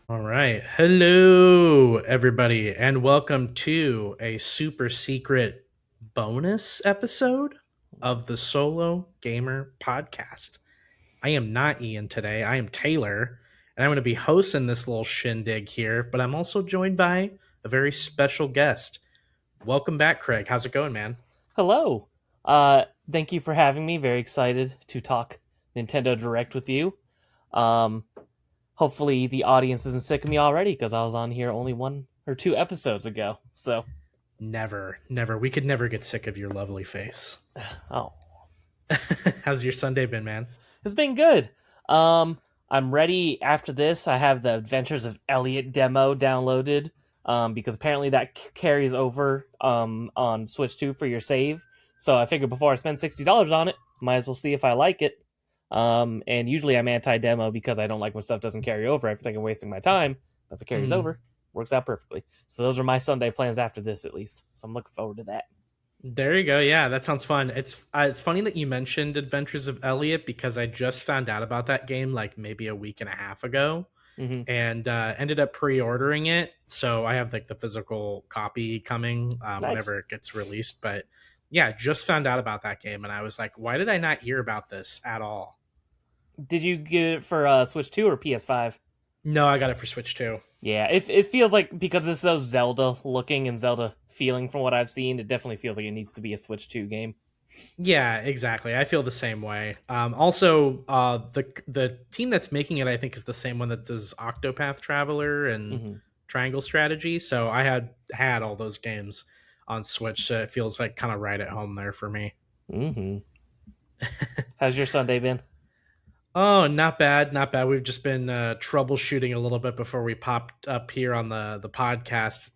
All right. Hello, everybody, and welcome to a super secret bonus episode of the Solo Gamer Podcast. I am not Ian today. I am Taylor, and I'm going to be hosting this little shindig here, but I'm also joined by a very special guest. Welcome back, Craig. How's it going, man? Hello. Thank you for having me. Very excited to talk Nintendo Direct with you. Um, Hopefully the audience isn't sick of me already because I was on here only one or two episodes ago. So, Never, never. We could never get sick of your lovely face. oh, How's your Sunday been, man? it's been good. Um, I'm ready after this. I have the Adventures of Elliot demo downloaded. Because apparently that carries over on Switch 2 for your save. So I figured before I spend $60 on it, might as well see if I like it. And usually I'm anti-demo because I don't like when stuff doesn't carry over. I think I'm wasting my time. But if it carries Hmm. over, works out perfectly. So those are my Sunday plans after this, at least. So I'm looking forward to that. There you go. Yeah, that sounds fun. It's funny that you mentioned Adventures of Elliot because I just found out about that game like maybe a week and a half ago Mm-hmm. and ended up pre-ordering it. So I have like the physical copy coming Nice. whenever it gets released. But yeah, just found out about that game and I was like, why did I not hear about this at all? Did you get it for Switch 2 or PS5? No, I got it for Switch too. Yeah, it feels like because it's so Zelda looking and Zelda feeling from what I've seen, it definitely feels like it needs to be a Switch 2 game. Yeah, exactly. I feel the same way. Also, the team that's making it, I think, is the same one that does Octopath Traveler and Mm-hmm. Triangle Strategy. So I had all those games on Switch, so it feels like kind of right at home there for me. Mm-hmm. How's your Sunday been? Oh, not bad, not bad. We've just been troubleshooting a little bit before we popped up here on the podcast.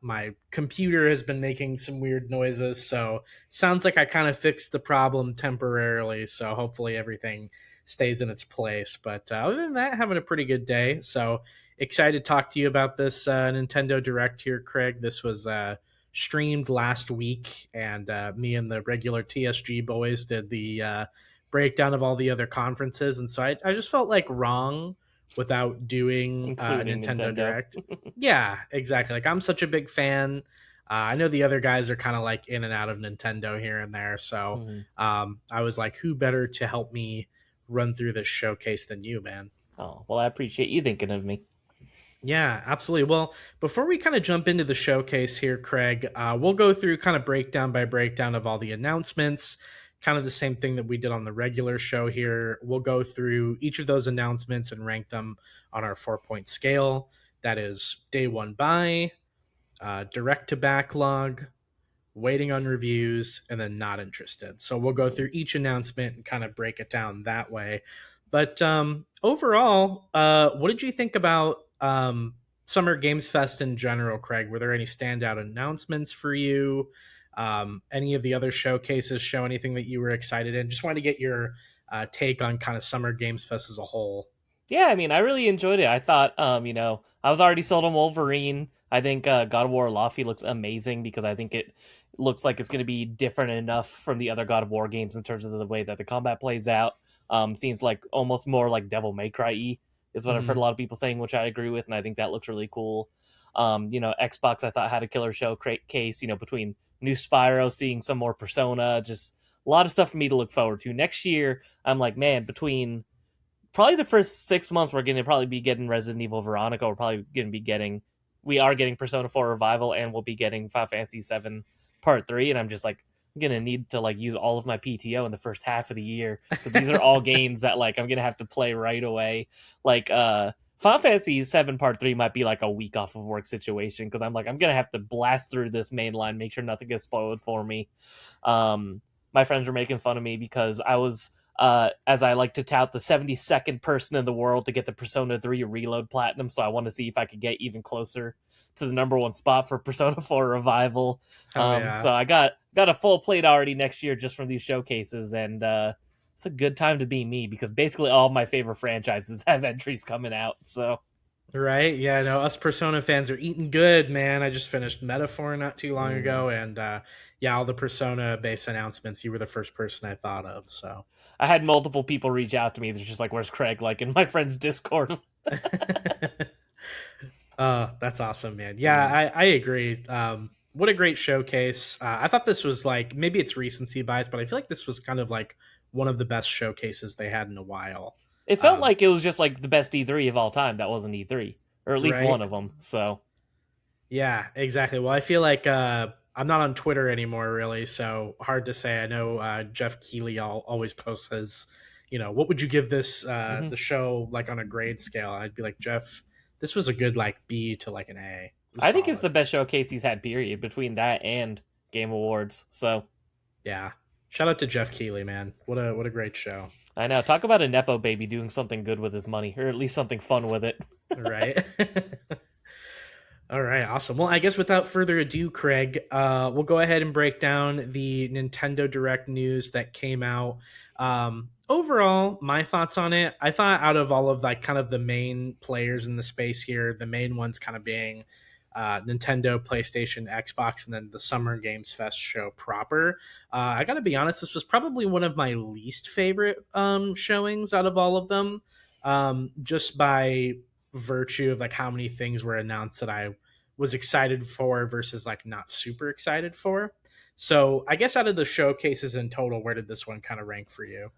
My computer has been making some weird noises, so sounds like I kind of fixed the problem temporarily. So hopefully everything stays in its place. But other than that, having a pretty good day. So excited to talk to you about this Nintendo Direct here, Craig. This was streamed last week, and me and the regular TSG boys did the breakdown of all the other conferences, and so I just felt like wrong without doing a Including Nintendo Nintendo. Direct. Yeah, exactly. Like I'm such a big fan. I know the other guys are kind of like in and out of Nintendo here and there, so Mm-hmm. I was like, who better to help me run through this showcase than you, man? Oh, well, I appreciate you thinking of me. Yeah, absolutely. Well, before we kind of jump into the showcase here, Craig, we'll go through kind of breakdown by breakdown of all the announcements, kind of the same thing that we did on the regular show here. We'll go through each of those announcements and rank them on our 4 point scale. That is day one buy, direct to backlog, waiting on reviews, and then not interested. So we'll go through each announcement and kind of break it down that way. But overall, what did you think about Summer Games Fest in general, Craig? Were there any standout announcements for you? Any of the other showcases show anything that you were excited in? Just wanted to get your take on kind of Summer Games Fest as a whole. Yeah, I mean, I really enjoyed it. I thought, I was already sold on Wolverine. I think God of War Laufey looks amazing because I think it looks like it's going to be different enough from the other God of War games in terms of the way that the combat plays out. Seems like almost more like Devil May Cry is what I've heard Mm-hmm. a lot of people saying, which I agree with, and I think that looks really cool. Xbox I thought had a killer case. Between new Spyro, seeing some more Persona, just a lot of stuff for me to look forward to. Next year, I'm like, man, between probably the first 6 months we're going to probably be getting Resident Evil Veronica. We are getting Persona 4 Revival, and we'll be getting Final Fantasy 7 Part 3. And I'm just like, I'm going to need to like use all of my PTO in the first half of the year because these are all games that like I'm going to have to play right away. Like, Final Fantasy 7 Part 3 might be like a week off of work situation because I'm like, I'm going to have to blast through this main line, make sure nothing gets spoiled for me. My friends were making fun of me because I was as I like to tout, the 72nd person in the world to get the Persona 3 Reload Platinum. So I want to see if I could get even closer to the number one spot for Persona 4 Revival. Oh So yeah. I got a full plate already next year just from these showcases, and it's a good time to be me because basically all my favorite franchises have entries coming out. So Right? Yeah, no, us Persona fans are eating good, man. I just finished Metaphor not too long mm. ago, and yeah, all the Persona based announcements, you were the first person I thought of. So, I had multiple people reach out to me. They're just like, "Where's Craig?" Like in my friend's Discord. That's awesome, man. Yeah, Mm. I agree. What a great showcase. I thought this was like, maybe it's recency bias, but I feel like this was kind of like one of the best showcases they had in a while. It felt Um, like it was just like the best E3 of all time. That wasn't E3, or at least right? one of them. So Yeah, exactly. Well, I feel like I'm not on Twitter anymore, really, so hard to say. I know Jeff Keighley always posts his, what would you give this mhm. the show like on a grade scale? I'd be like, Jeff, this was a good like B to like an A. It was I think it's solid. the best showcase he's had. Period between that and Game Awards. So Yeah. Shout out to Jeff Keighley, man. What a great show. I know. Talk about a nepo baby doing something good with his money, or at least something fun with it. Right. All right, awesome. Well, I guess without further ado, Craig, we'll go ahead and break down the Nintendo Direct news that came out. Overall, my thoughts on it, I thought out of all of like kind of the main players in the space here, the main ones kind of being Nintendo, PlayStation, Xbox, and then the Summer Games Fest show proper. I got to be honest, this was probably one of my least favorite showings out of all of them, just by virtue of like how many things were announced that I was excited for versus like not super excited for. So I guess out of the showcases in total, where did this one kind of rank for you?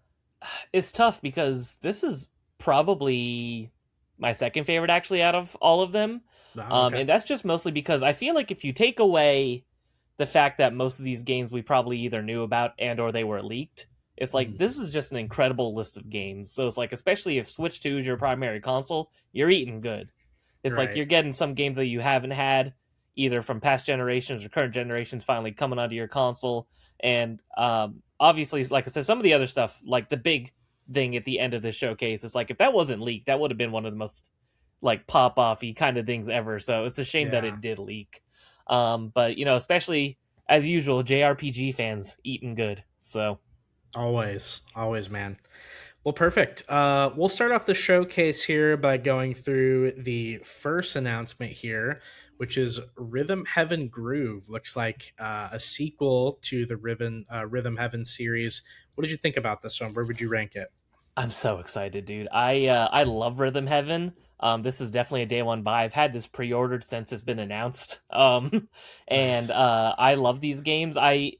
It's tough because this is probably my second favorite actually out of all of them. Oh, okay. And that's just mostly because I feel like if you take away the fact that most of these games we probably either knew about and or they were leaked, it's like Mm, this is just an incredible list of games. So it's like especially if Switch 2 is your primary console, you're eating good. It's like right. you're getting some games that you haven't had either from past generations or current generations finally coming onto your console. And obviously, like I said, some of the other stuff, like the big thing at the end of the showcase, it's like if that wasn't leaked, that would have been one of the most like pop offy kind of things ever. So it's a shame that Yeah. it did leak. But especially as usual, JRPG fans eating good. So Always. Always, man. Well, perfect. We'll start off the showcase here by going through the first announcement here, which is Rhythm Heaven Groove. Looks like a sequel to the Rhythm Heaven series. What did you think about this one? Where would you rank it? I'm so excited, dude. I love Rhythm Heaven. This is definitely a day one buy. I've had this pre-ordered since it's been announced. And Nice. I love these games. I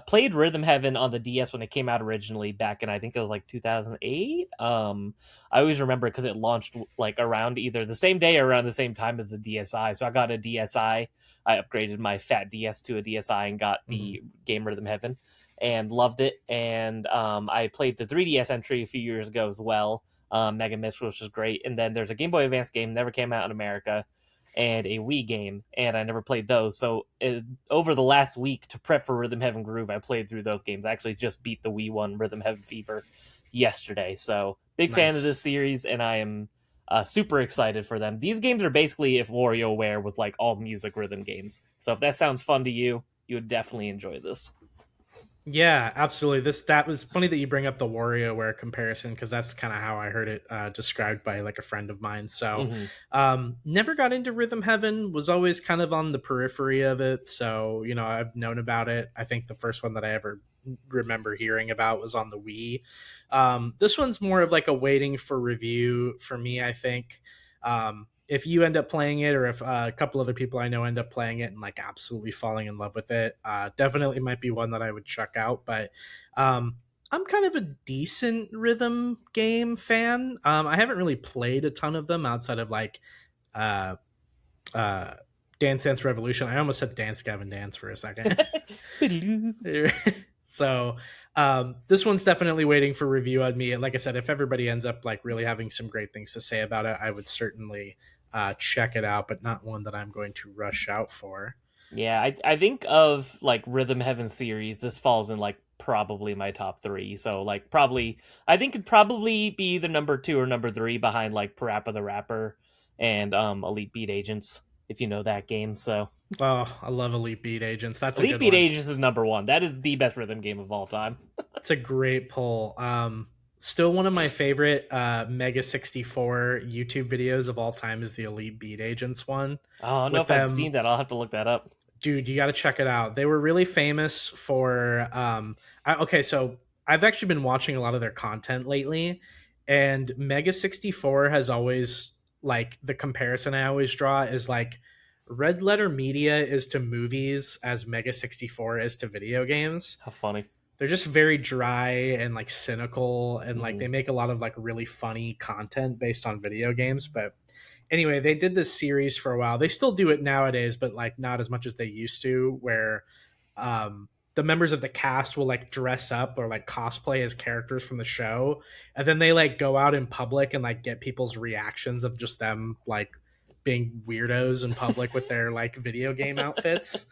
played Rhythm Heaven on the DS when it came out originally back in I think it was like 2008. I always remember because it launched like around either the same day or around the same time as the DSi. So I got a DSi. I upgraded my fat DS to a DSi and got Mhm. the game Rhythm Heaven and loved it. And I played the 3DS entry a few years ago as well, Mega Mix, which was great. And then there's a Game Boy Advance game never came out in America, and a Wii game, and I never played those. So over the last week to prep for Rhythm Heaven Groove, I played through those games. I actually just beat the Wii one, Rhythm Heaven Fever, yesterday. So big fan of Nice. this series, and I am super excited for them. These games are basically if WarioWare was like all music rhythm games. So if that sounds fun to you, you would definitely enjoy this. Yeah, absolutely. That was funny that you bring up the WarioWare comparison because that's kind of how I heard it described by like a friend of mine. So, Mm-hmm. never got into Rhythm Heaven. Was always kind of on the periphery of it. So I've known about it. I think the first one that I ever remember hearing about was on the Wii. This one's more of like a waiting for review for me. I think. If you end up playing it or if a couple other people I know end up playing it and like absolutely falling in love with it, definitely might be one that I would check out. But um, I'm kind of a decent rhythm game fan. I haven't really played a ton of them outside of like uh, uh, Dance Dance Revolution. I almost said Dance Gavin Dance for a second. So this one's definitely waiting for review on me. Like I said, if everybody ends up like really having some great things to say about it, I would certainly check it out, but not one that I'm going to rush out for. Yeah, I think of like Rhythm Heaven series. This falls in like probably my top three. So like probably I think it'd probably be the number two or number three behind like Parappa the Rapper and Elite Beat Agents if you know that game. So Oh, I love Elite Beat Agents. That's a Elite good Beat one. Agents is number one. That is the best rhythm game of all time. It's a great poll. Still one of my favorite Mega 64 YouTube videos of all time is the Elite Beat Agents one Oh, I don't know with if I've them. seen that. I'll have to look that up. Dude, you got to check it out. They were really famous for okay, so I've actually been watching a lot of their content lately, and Mega 64 has always like the comparison I always draw is like Red Letter Media is to movies as Mega 64 is to video games. How funny. They're just very dry and like cynical, and like Hmm. they make a lot of like really funny content based on video games. But anyway, they did this series for a while. They still do it nowadays, but like not as much as they used to, where the members of the cast will like dress up or like cosplay as characters from the show, and then they like go out in public and like get people's reactions of just them like being weirdos in public with their like video game outfits.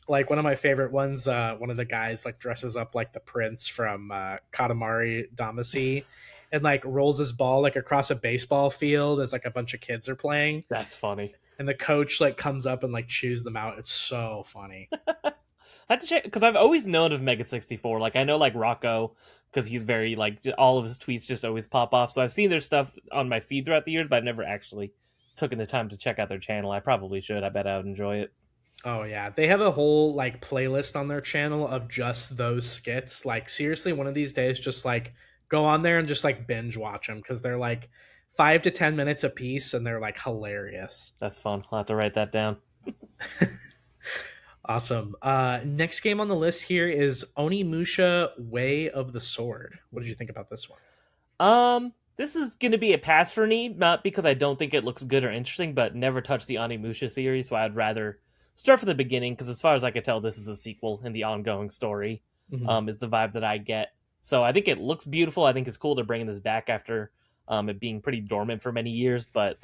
Like one of my favorite ones, one of the guys like dresses up like the prince from Katamari Damacy, and like rolls his ball like across a baseball field as like a bunch of kids are playing, That's funny. and the coach like comes up and like chews them out. It's so funny. I have to check because I've always known of Mega 64. Like I know like Rocco because he's very like all of his tweets just always pop off. So I've seen their stuff on my feed throughout the years, but I've never actually taken the time to check out their channel. I probably should. I bet I would enjoy it. Oh yeah, they have a whole like playlist on their channel of just those skits. Like seriously, one of these days, just like go on there and just like binge watch them because they're like 5 to 10 minutes a piece, and they're like hilarious. That's fun. I'll have to write that down. Awesome. Next game on the list here is Onimusha Way of the Sword. What did you think about this one? This is gonna be a pass for me, not because I don't think it looks good or interesting, but never touched the Onimusha series, so I'd rather start from the beginning. Because as far as I can tell, this is a sequel in the ongoing story. Mhm. Is the vibe that I get. So I think it looks beautiful. I think it's cool they're bringing this back after it being pretty dormant for many years, but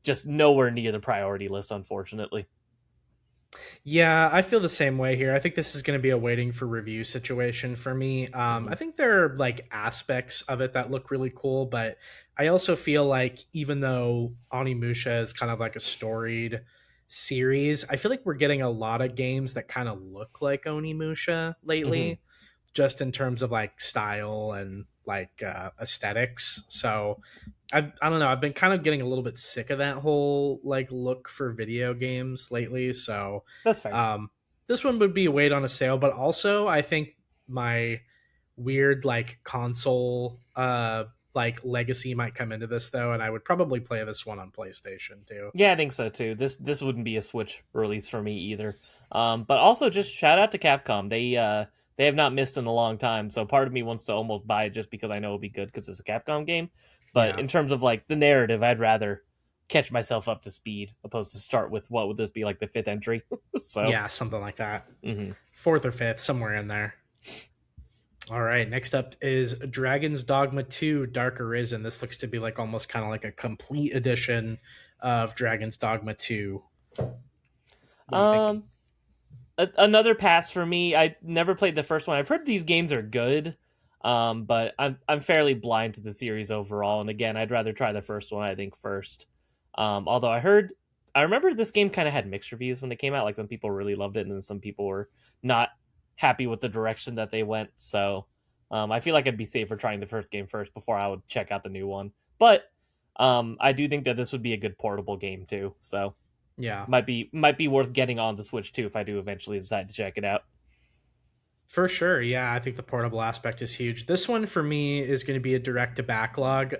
just nowhere near the priority list, unfortunately. Yeah, I feel the same way here. I think this is going to be a waiting for review situation for me. Hmm. I think there are like aspects of it that look really cool, but I also feel like even though Onimusha is kind of like a storied series, I feel like we're getting a lot of games that kind of look like Onimusha Hmm. lately, just in terms of like style and like aesthetics. So I don't know. I've been kind of getting a little bit sick of that whole like look for video games lately. So That's fair. um, this one would be a wait on a sale, but also I think my weird like console like legacy might come into this though, and I would probably play this one on PlayStation too. Yeah, I think so too. This wouldn't be a Switch release for me either. But also just shout out to Capcom. They have not missed in a long time. So part of me wants to almost buy it just because I know it'll be good because it's a Capcom game. But Yeah, in terms of like the narrative, I'd rather catch myself up to speed opposed to start with what would this be like the fifth entry. So yeah, something like that. mhm. Fourth or fifth, somewhere in there. All right, next up is Dragon's Dogma 2 Dark Arisen. This looks to be like almost kind of like a complete edition of Dragon's Dogma 2. What are you thinking? um Another pass for me. I never played the first one. I've heard these games are good, but I'm fairly blind to the series overall. And again, I'd rather try the first one. I think first. Although I remember this game kind of had mixed reviews when it came out. Like some people really loved it, and then some people were not happy with the direction that they went. So I feel like I'd be safer trying the first game first before I would check out the new one. But I do think that this would be a good portable game too. So Yeah, might be worth getting on the Switch too if I do eventually decide to check it out. for sure. Yeah, I think the portable aspect is huge. This one for me is going to be a direct to backlog.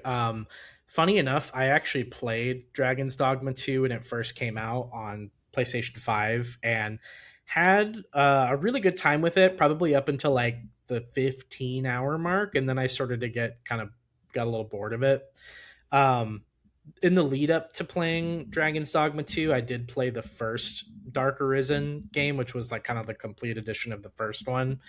Funny enough, I actually played Dragon's Dogma 2 when it first came out on PlayStation 5 and had a really good time with it, probably up until like the 15-hour mark. And then I started to get kind of got a little bored of it. Um, in the lead up to playing Dragon's Dogma 2, I did play the first Dark Arisen game, which was like kind of the complete edition of the first one,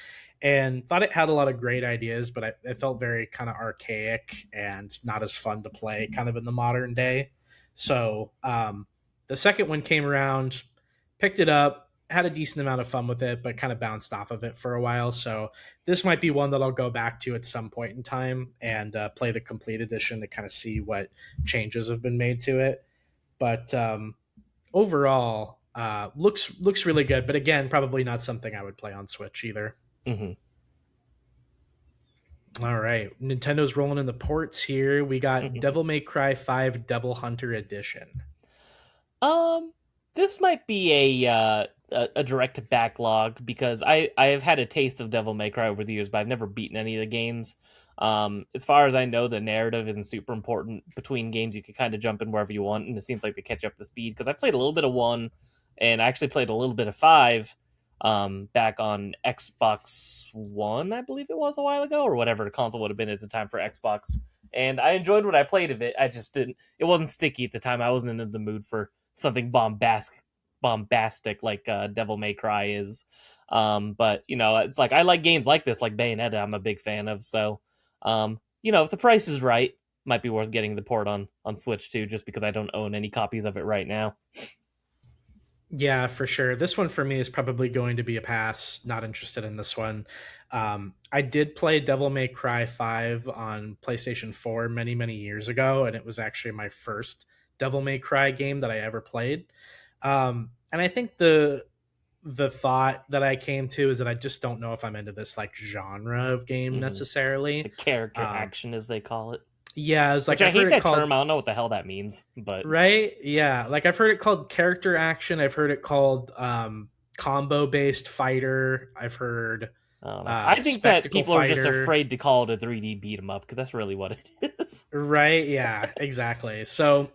and thought it had a lot of great ideas, but it felt very kind of archaic and not as fun to play kind of in the modern day. So the second one came around, picked it up, had a decent amount of fun with it, but kind of bounced off of it for a while. So this might be one that I'll go back to at some point in time and play the complete edition to kind of see what changes have been made to it. But overall, looks really good. But again, probably not something I would play on Switch either. Hmm. All right, Nintendo's rolling in the ports here. We got Devil May Cry 5 Devil Hunter Edition. um, this might be a direct backlog because I have had a taste of Devil May Cry over the years, but I've never beaten any of the games. As far as I know, the narrative isn't super important between games. You can kind of jump in wherever you want, and it seems like they catch up to speed. Because I played a little bit of one, and I actually played a little bit of five back on Xbox One, I believe it was a while ago, or whatever the console would have been at the time for Xbox. And I enjoyed what I played of it. I just didn't. It wasn't sticky at the time. I wasn't in the mood for something bombastic like Devil May Cry is. But it's like I like games like this, like Bayonetta. I'm a big fan of. So, if the price is right, might be worth getting the port on Switch too, just because I don't own any copies of it right now. Yeah, for sure. This one for me is probably going to be a pass. Not interested in this one. I did play Devil May Cry 5 on PlayStation 4 many, many years ago, and it was actually my first Devil May Cry game that I ever played. And I think the thought that I came to is that I just don't know if I'm into this like genre of game Hmm. The necessarily. character Um, action, as they call it, yeah, it's like which I I've heard hate it that called term. I don't know what the hell that means, but right. Yeah, like I've heard it called character action. I've heard it called combo based fighter. I've heard I don't know. I think that spectacle people are just fighter. afraid to call it a 3D beat 'em up because that's really what it is. Right. Yeah. Exactly. So,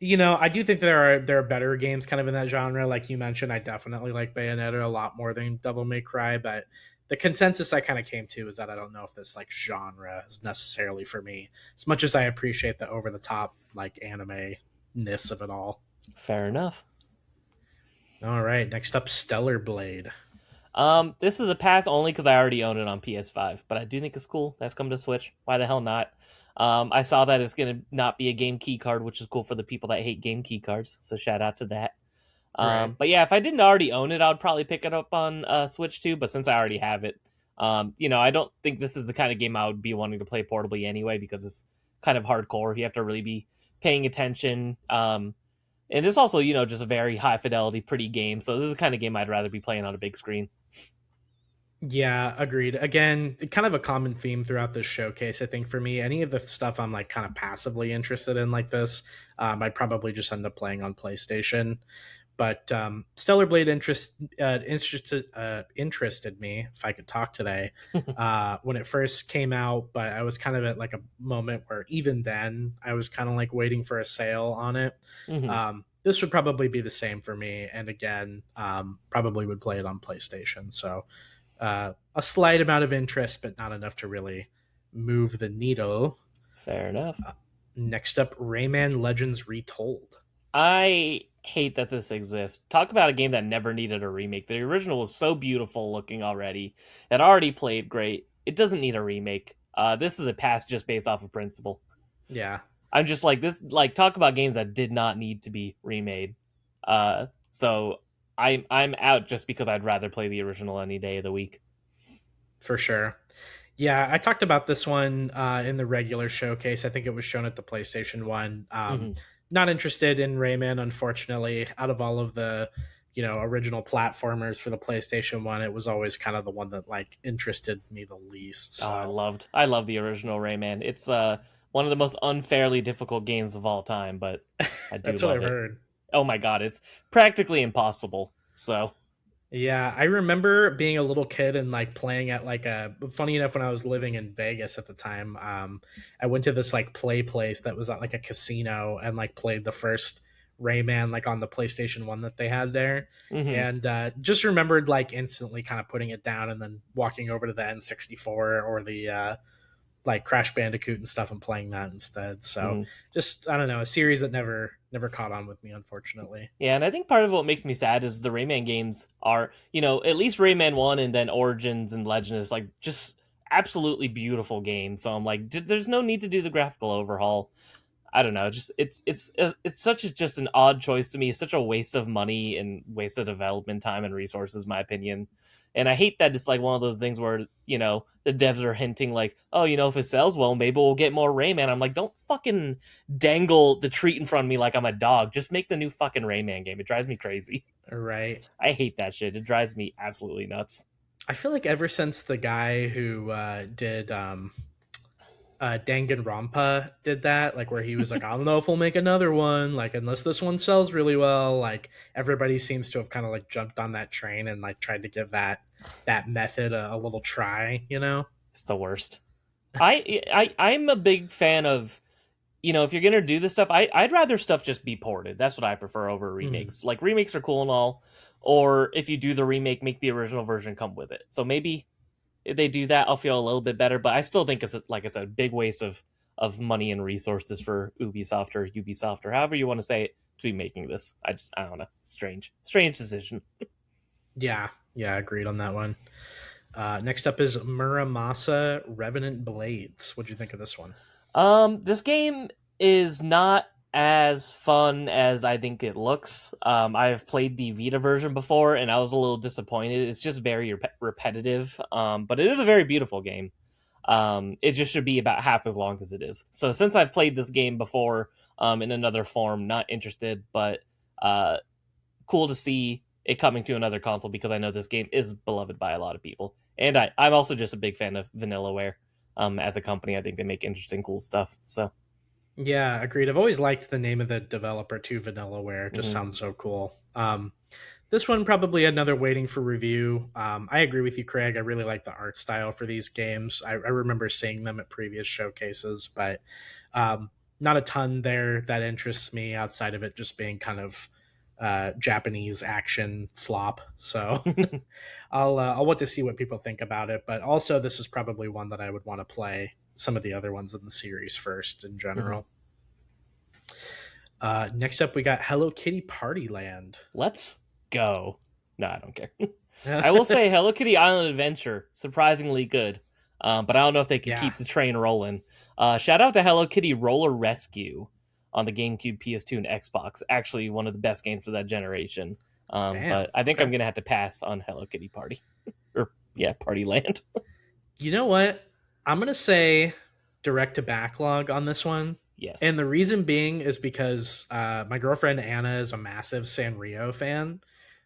I do think there are better games kind of in that genre. Like you mentioned, I definitely like Bayonetta a lot more than Devil May Cry. But the consensus I kind of came to is that I don't know if this like genre is necessarily for me. As much as I appreciate the over the top like anime ness of it all. Fair enough. All right. Next up, Stellar Blade. This is a pass only because I already own it on PS5, but I do think it's cool. That's come to Switch. Why the hell not? I saw that it's gonna not be a game key card, which is cool for the people that hate game key cards. So shout out to that. Right. But yeah, if I didn't already own it, I would probably pick it up on Switch too. But since I already have it, I don't think this is the kind of game I would be wanting to play portably anyway because it's kind of hardcore. You have to really be paying attention. And it's also, just a very high fidelity, pretty game. So this is the kind of game I'd rather be playing on a big screen. Yeah, agreed. Again, kind of a common theme throughout this showcase, I think, for me. Any of the stuff I'm like kind of passively interested in like this, I'd probably just end up playing on PlayStation. But Stellar Blade interested me, if I could talk today, when it first came out. But I was kind of at like a moment where even then I was kind of like waiting for a sale on it. Hmm. This would probably be the same for me, and again, probably would play it on PlayStation. So a slight amount of interest, but not enough to really move the needle. Fair enough. Next up, Rayman Legends Retold. I hate that this exists. Talk about a game that never needed a remake. The original was so beautiful looking already. It already played great. It doesn't need a remake. This is a pass just based off of principle. Yeah, I'm just like this. Like talk about games that did not need to be remade. So I'm out just because I'd rather play the original any day of the week. for sure. Yeah, I talked about this one in the regular showcase. I think it was shown at the PlayStation One. Hmm. Not interested in Rayman, unfortunately. Out of all of the, original platformers for the PlayStation One, it was always kind of the one that like interested me the least. Oh, So I love the original Rayman. It's one of the most unfairly difficult games of all time, but I do that's what love I've it. heard. Oh my god, it's practically impossible. So, Yeah, I remember being a little kid and like playing at like a funny enough when I was living in Vegas at the time. I went to this like play place that was at like a casino and like played the first Rayman like on the PlayStation 1 that they had there. hmm. And just remembered like instantly kind of putting it down and then walking over to the N64 or the like Crash Bandicoot and stuff and playing that instead. So Hmm. just I don't know, a series that never caught on with me unfortunately. Yeah, and I think part of what makes me sad is the Rayman games are, at least Rayman 1 and then Origins and Legend is like just absolutely beautiful games. So I'm like, there's no need to do the graphical overhaul. I don't know. Just it's such a just an odd choice to me. It's such a waste of money and waste of development time and resources, in my opinion. And I hate that it's like one of those things where the devs are hinting like, oh, if it sells well, maybe we'll get more Rayman. I'm like, don't fucking dangle the treat in front of me like I'm a dog. Just make the new fucking Rayman game. It drives me crazy. Right. I hate that shit. It drives me absolutely nuts. I feel like ever since the guy who did Danganronpa did that, like where he was like, I don't know if we'll make another one, like unless this one sells really well. Like everybody seems to have kind of like jumped on that train and like tried to give that method a little try. It's the worst. I'm a big fan of, if you're gonna do this stuff, I'd rather stuff just be ported. That's what I prefer over Mm, remakes. Like remakes are cool and all, or if you do the remake, make the original version come with it. So maybe if they do that, I'll feel a little bit better. But I still think like it's a big waste of money and resources for Ubisoft or however you want to say it to be making this. I don't know, strange decision. yeah, yeah, agreed on that one. Next up is Muramasa Revenant Blades. What'd you think of this one? This game is not as fun as I think it looks. I've played the Vita version before, and I was a little disappointed. It's just very repetitive. But it is a very beautiful game. It just should be about half as long as it is. So since I've played this game before, in another form, not interested, but uh, cool to see it coming to another console because I know this game is beloved by a lot of people. And I'm also just a big fan of Vanillaware. As a company, I think they make interesting, cool stuff. So, Yeah, agreed. I've always liked the name of the developer too, Vanillaware. It just mhm. sounds so cool. This one probably another waiting for review. I agree with you, Craig. I really like the art style for these games. I remember seeing them at previous showcases, but um, not a ton there that interests me outside of it just being kind of Japanese action slop. So I'll want to see what people think about it. But also, this is probably one that I would want to play some of the other ones in the series first in Mhm. general. Next up, we got Hello Kitty Party Land. Let's go. No, I don't care. I will say Hello Kitty Island Adventure, surprisingly good. But I don't know if they could Yeah, keep the train rolling. Shout out to Hello Kitty Roller Rescue on the GameCube, PS2, and Xbox. Actually, one of the best games of that generation. damn. But I think Okay. I'm gonna have to pass on Hello Kitty Party, or yeah, Party Land. You know what? I'm gonna say direct to backlog on this one, Yes, and the reason being is because my girlfriend Anna is a massive Sanrio fan,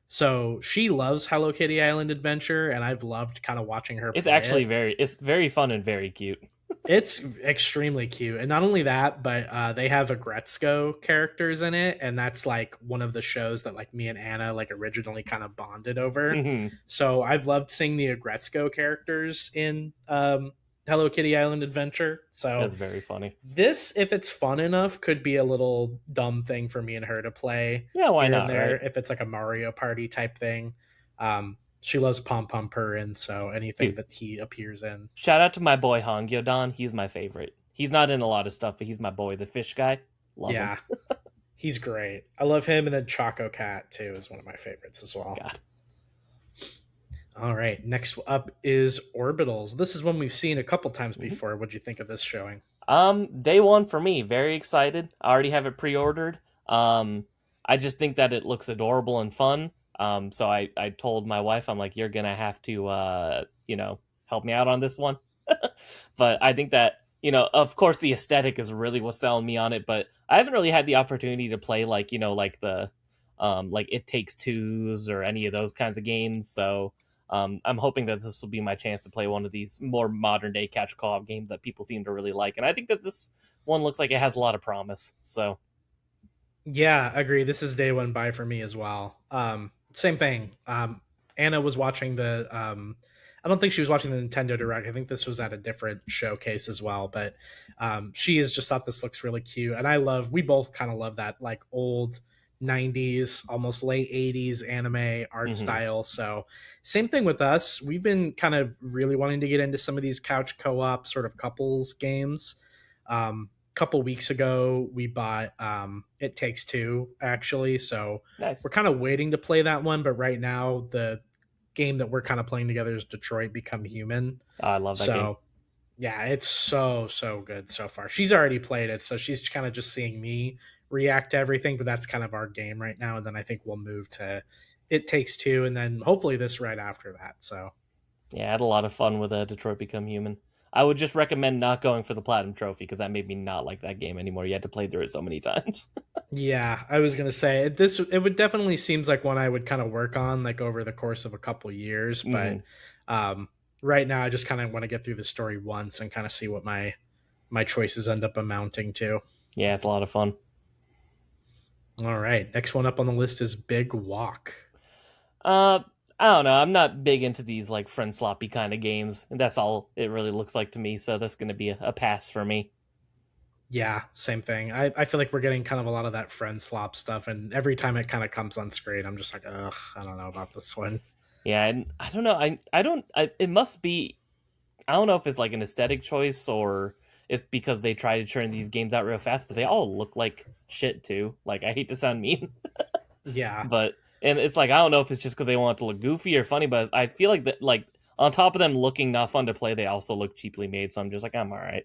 so she loves Hello Kitty Island Adventure, and I've loved kind of watching her play it. it's very fun and very cute. It's extremely cute, and not only that, but they have Agretzko characters in it, and that's like one of the shows that like me and Anna like originally kind of bonded over. Mhm. So I've loved seeing the Agretzko characters in Hello Kitty Island Adventure. So That's very funny. this, if it's fun enough, could be a little dumb thing for me and her to play Yeah, why here and not, there right? if it's like a Mario Party type thing. She loves Pom Pom Purin, so anything Dude, that he appears in. shout out to my boy Hongyodan. He's my favorite. He's not in a lot of stuff, but he's my boy, the fish guy. Love him. Yeah, he's great. I love him, and then Choco Cat too is one of my favorites as well. God. All right, next up is Orbitals. This is one we've seen a couple times Mhm. before. What'd you think of this showing? Day one for me. Very excited. I already have it pre-ordered. I just think that it looks adorable and fun. So I told my wife, I'm like, you're gonna have to, help me out on this one. But I think that, of course, the aesthetic is really what's selling me on it. But I haven't really had the opportunity to play like the, like It Takes Twos or any of those kinds of games. So I'm hoping that this will be my chance to play one of these more modern day catch co-op games that people seem to really like, and I think that this one looks like it has a lot of promise. So, Yeah, agree. This is day one buy for me as well. Same thing. Anna was watching the. I don't think she was watching the Nintendo Direct. I think this was at a different showcase as well. But she has just thought this looks really cute, and I love. We both kind of love that like old '90s, almost late '80s anime art mhm. style. So same thing with us. We've been kind of really wanting to get into some of these couch co-op sort of couples games. Couple weeks ago we bought It Takes Two actually, so Nice. we're kind of waiting to play that one, but right now the game that we're kind of playing together is Detroit Become Human. Oh, I love that game. So yeah, it's so good so far. She's already played it, so she's kind of just seeing me react to everything, but that's kind of our game right now, and then I think we'll move to It Takes Two and then hopefully this right after that. So Yeah, I had a lot of fun with Detroit Become Human. I would just recommend not going for the platinum trophy because that made me not like that game anymore. You had to play through it so many times. yeah, I was gonna say this. It would definitely seems like one I would kind of work on like over the course of a couple years, but Mhm. um, right now I just kind of want to get through the story once and kind of see what my choices end up amounting to. Yeah, it's a lot of fun. All right, next one up on the list is Big Walk. Uh, I don't know. I'm not big into these like friend sloppy kind of games. That's all it really looks like to me. So that's going to be a pass for me. Yeah, same thing. I feel like we're getting kind of a lot of that friend slop stuff, and every time it kind of comes on screen, I'm just like, ugh, I don't know about this one. Yeah, and I don't know. I don't. It must be. I don't know if it's like an aesthetic choice or it's because they try to churn these games out real fast, but they all look like shit too. Like I hate to sound mean, Yeah, but and it's like I don't know if it's just because they want it to look goofy or funny, but I feel like that like on top of them looking not fun to play, they also look cheaply made. So I'm just like I'm all right.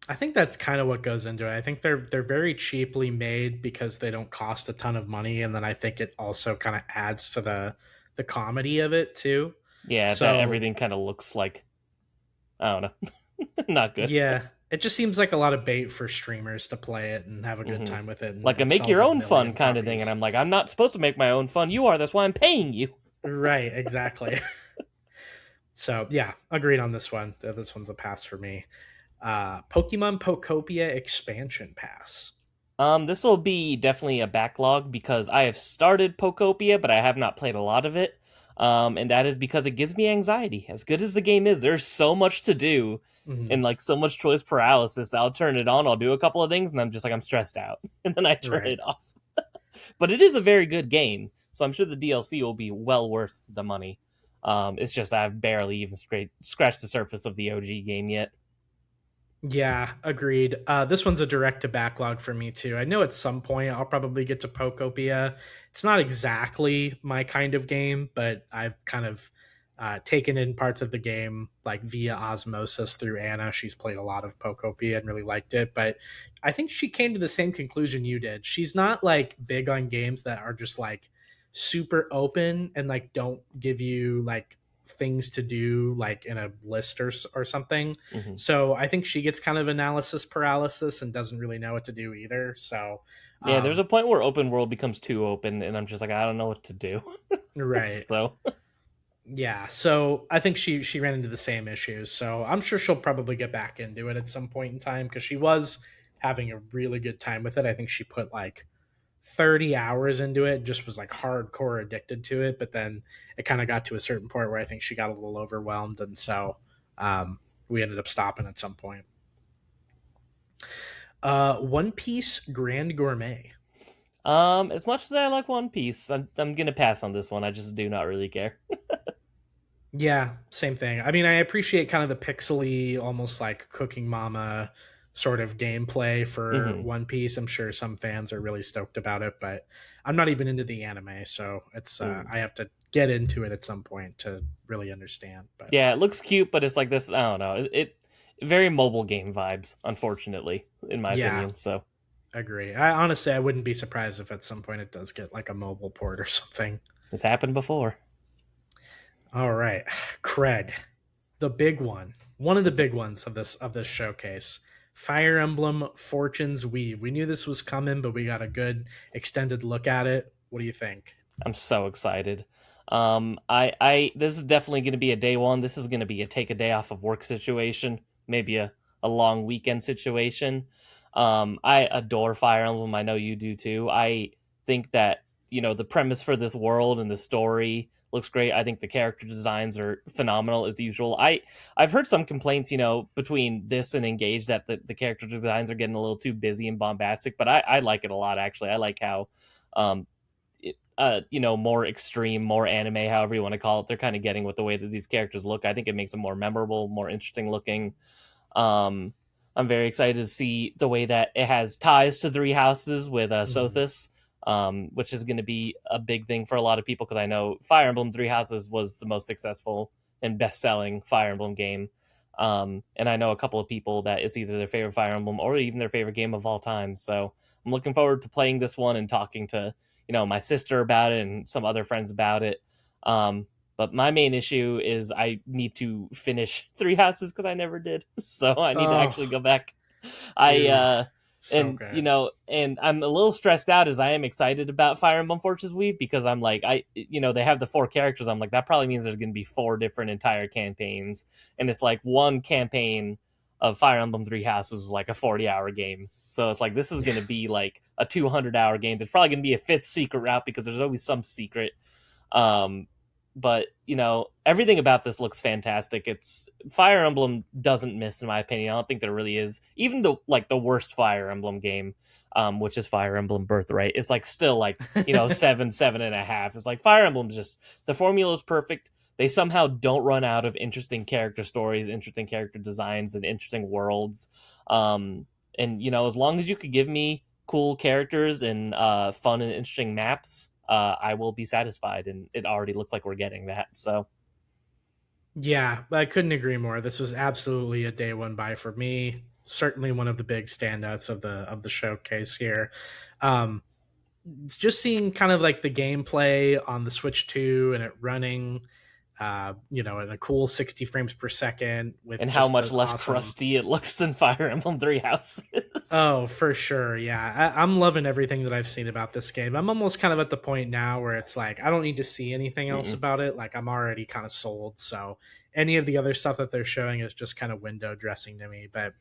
I think that's kind of what goes into it. I think they're very cheaply made because they don't cost a ton of money, and then I think it also kind of adds to the comedy of it too. Yeah, that So everything kind of looks like I don't know, not good. yeah, it just seems like a lot of bait for streamers to play it and have a good Hmm. time with it, and Like a it make sells your a own fun million kind of thing, and copies. I'm like I'm not supposed to make my own fun. You are. That's why I'm paying you. Right, exactly. So yeah, agreed on this one. This one's a pass for me. Pokemon Pokopia expansion pass. This will be definitely a backlog because I have started Pokopia, but I have not played a lot of it. And that is because it gives me anxiety. As good as the game is, there's so much to do Mhm. and like so much choice paralysis. I'll turn it on, I'll do a couple of things, and I'm just like I'm stressed out, and then I turn Right. it off. But it is a very good game, so I'm sure the DLC will be well worth the money. It's just I've barely even scratched the surface of the OG game yet. Yeah, agreed. This one's a direct to backlog for me too. I know at some point I'll probably get to Pokopia. It's not exactly my kind of game, but I've kind of taken in parts of the game like via osmosis through Anna. She's played a lot of Pokopia and really liked it, but I think she came to the same conclusion you did. She's not like big on games that are just like super open and like don't give you like things to do like in a list or something. Hmm. So I think she gets kind of analysis paralysis and doesn't really know what to do either. So, Yeah, there's a um, point where open world becomes too open, and I'm just like I don't know what to do. right, So yeah. So I think she ran into the same issues. So I'm sure she'll probably get back into it at some point in time because she was having a really good time with it. I think she put like 30 hours into it, just was like hardcore addicted to it. But then it kind of got to a certain point where I think she got a little overwhelmed, and so um, we ended up stopping at some point. One Piece Grand Gourmet. As much as I like One Piece, I'm gonna pass on this one. I just do not really care. Yeah, same thing. I mean, I appreciate kind of the pixely, almost like Cooking Mama sort of gameplay for Hmm. One Piece. I'm sure some fans are really stoked about it, but I'm not even into the anime, so it's Ooh. I have to get into it at some point to really understand. But Yeah, it looks cute, but it's like this. I don't know. It very mobile game vibes, unfortunately, in my yeah, opinion. So agree. I honestly I wouldn't be surprised if at some point it does get like a mobile port or something. it's happened before. All right, Craig, the big one of the big ones of this showcase. Fire Emblem Fortune's Weave. We knew this was coming, but we got a good extended look at it. What do you think? I'm so excited. I this is definitely going to be a day one. This is going to be a take a day off of work situation, maybe a long weekend situation. I adore Fire Emblem. I know you do too. I think that the premise for this world and the story looks great. I think the character designs are phenomenal as usual. I've heard some complaints, between this and Engage that the character designs are getting a little too busy and bombastic, but I like it a lot actually. I like how um more extreme, more anime, however you want to call it. They're kind of getting with the way that these characters look. I think it makes them more memorable, more interesting looking. Um, I'm very excited to see the way that it has ties to Three Houses with Mhm. Sothis, which is going to be a big thing for a lot of people because I know Fire Emblem Three Houses was the most successful and best selling Fire Emblem game. And I know a couple of people that it's either their favorite Fire Emblem or even their favorite game of all time. So I'm looking forward to playing this one and talking to my sister about it and some other friends about it. Um, but my main issue is I need to finish Three Houses because I never did, so I need to actually Oh, go back. I dude, so and good. and I'm a little stressed out as I am excited about Fire Emblem Fortune's Weave because I'm like they have the four characters. I'm like that probably means there's going to be four different entire campaigns, and it's like one campaign of Fire Emblem Three Houses is like a 40-hour game. So it's like this is going to be like a 200-hour game. There's probably going to be a fifth secret route because there's always some secret. Um, but everything about this looks fantastic. It's Fire Emblem doesn't miss in my opinion. I don't think there really is. Even the worst Fire Emblem game, which is Fire Emblem Birthright, is like still like 7.5. It's like Fire Emblem's just the formula is perfect. They somehow don't run out of interesting character stories, interesting character designs, and interesting worlds. And as long as you could give me cool characters and fun and interesting maps, I will be satisfied. And it already looks like we're getting that. So Yeah, I couldn't agree more. This was absolutely a day one buy for me. Certainly one of the big standouts of the showcase here. Um, just seeing kind of like the gameplay on the Switch 2 and it running, at a cool 60 frames per second with and how just much the less awesome. crusty it looks than Fire Emblem Three Houses. Oh, for sure. Yeah. I'm loving everything that I've seen about this game. I'm almost kind of at the point now where it's like, I don't need to see anything else Mm-mm. about it. Like, I'm already kind of sold. So, any of the other stuff that they're showing is just kind of window dressing to me. But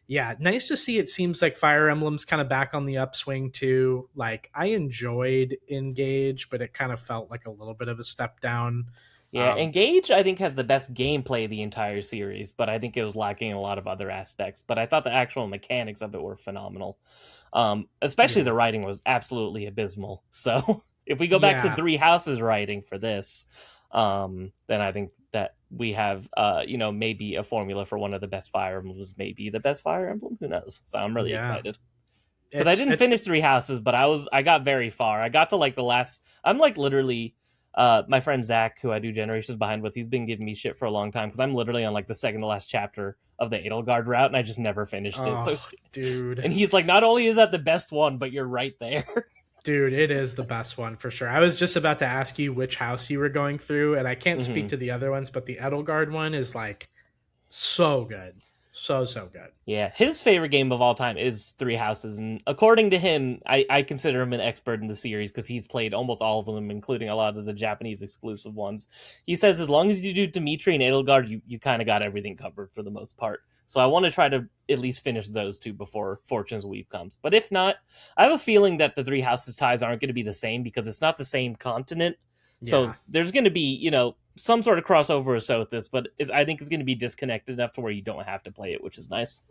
yeah, nice to see. It seems like Fire Emblem's kind of back on the upswing too. Like, I enjoyed Engage, but it kind of felt like a little bit of a step down. Yeah, Um, Engage I think has the best gameplay of the entire series, but I think it was lacking in a lot of other aspects. But I thought the actual mechanics of it were phenomenal. Especially yeah. the writing was absolutely abysmal. So if we go back to Yeah. Three Houses writing for this, then I think that we have maybe a formula for one of the best Fire Emblems, maybe the best Fire Emblem. Who knows? So I'm really Yeah. excited because I It's, didn't it's, finish Three Houses, but I got very far. I got to like the last. I'm like literally. My friend Zach, who I do Generations behind with, he's been giving me shit for a long time because I'm literally on like the second to last chapter of the Edelgard route, and I just never finished it. So, oh, dude. and he's like, not only is that the best one, but you're right there. Dude, it is the best one for sure. I was just about to ask you which house you were going through, and I can't speak hmm to the other ones, but the Edelgard one is like so good. So, so good. Yeah, his favorite game of all time is Three Houses, and according to him, I consider him an expert in the series because he's played almost all of them, including a lot of the Japanese exclusive ones. He says as long as you do Dimitri and Edelgard, you kind of got everything covered for the most part. So I want to try to at least finish those two before Fortune's Weave comes. But if not, I have a feeling that the Three Houses ties aren't going to be the same because it's not the same continent. So Yeah. there's going to be, some sort of crossover or so with this, but I think it's going to be disconnected enough to where you don't have to play it, which is nice.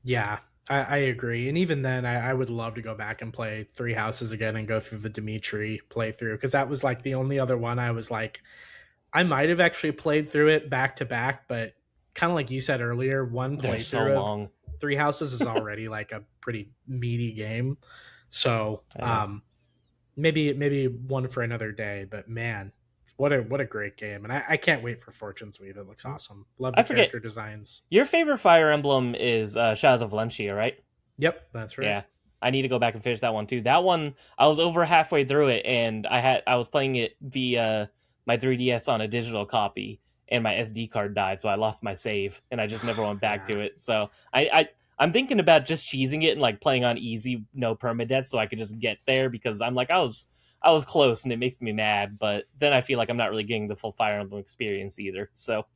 Yeah. I agree. And even then, I would love to go back and play Three Houses again and go through the Dimitri playthrough because that was like the only other one I was like, I might have actually played through it back to back, but kind of like you said earlier, one They're so playthrough of long. Three Houses is already like a pretty meaty game. So, Yeah. maybe one for another day, but man, what a great game. And I can't wait for Fortune's Weave. It looks awesome. Love the I forget. character designs. Your favorite Fire Emblem is Shadows of Valencia, right? Yep, that's right. Yeah. I need to go back and finish that one too. That one, I was over halfway through it, and I was playing it via my 3DS on a digital copy, and my SD card died, so I lost my save, and I just never went back Yeah. to it. So I'm thinking about just cheesing it and like playing on easy, no permadeath, so I could just get there because I'm like I was close, and it makes me mad. But then I feel like I'm not really getting the full Fire Emblem experience either. So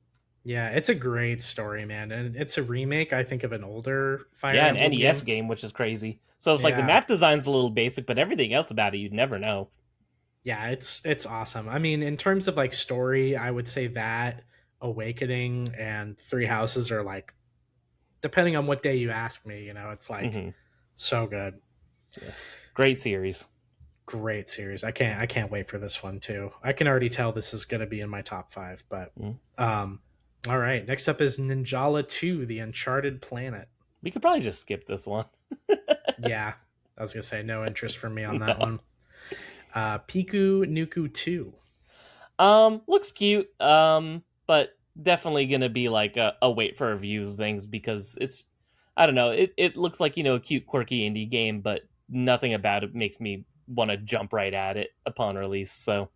Yeah, it's a great story, man. And it's a remake, I think, of an older Fire yeah, an Emblem NES game. game, which is crazy. So it's like the Yeah. map design's a little basic, but everything else about it you'd never know. Yeah, it's awesome. I mean, in terms of like story, I would say that Awakening and Three Houses are like, depending on what day you ask me, it's like hmm so good. Yes, great series. Great series. I can't wait for this one too. I can already tell this is going to be in my top 5, but Mm. um all right, next up is Ninjala 2, The Uncharted Planet. We could probably just skip this one. Yeah, I was going to say no interest for me on that No. one. Piku Nuku 2. Looks cute. But definitely gonna be like a wait for reviews things because it's I don't know. It looks like a cute, quirky indie game, but nothing about it makes me want to jump right at it upon release. So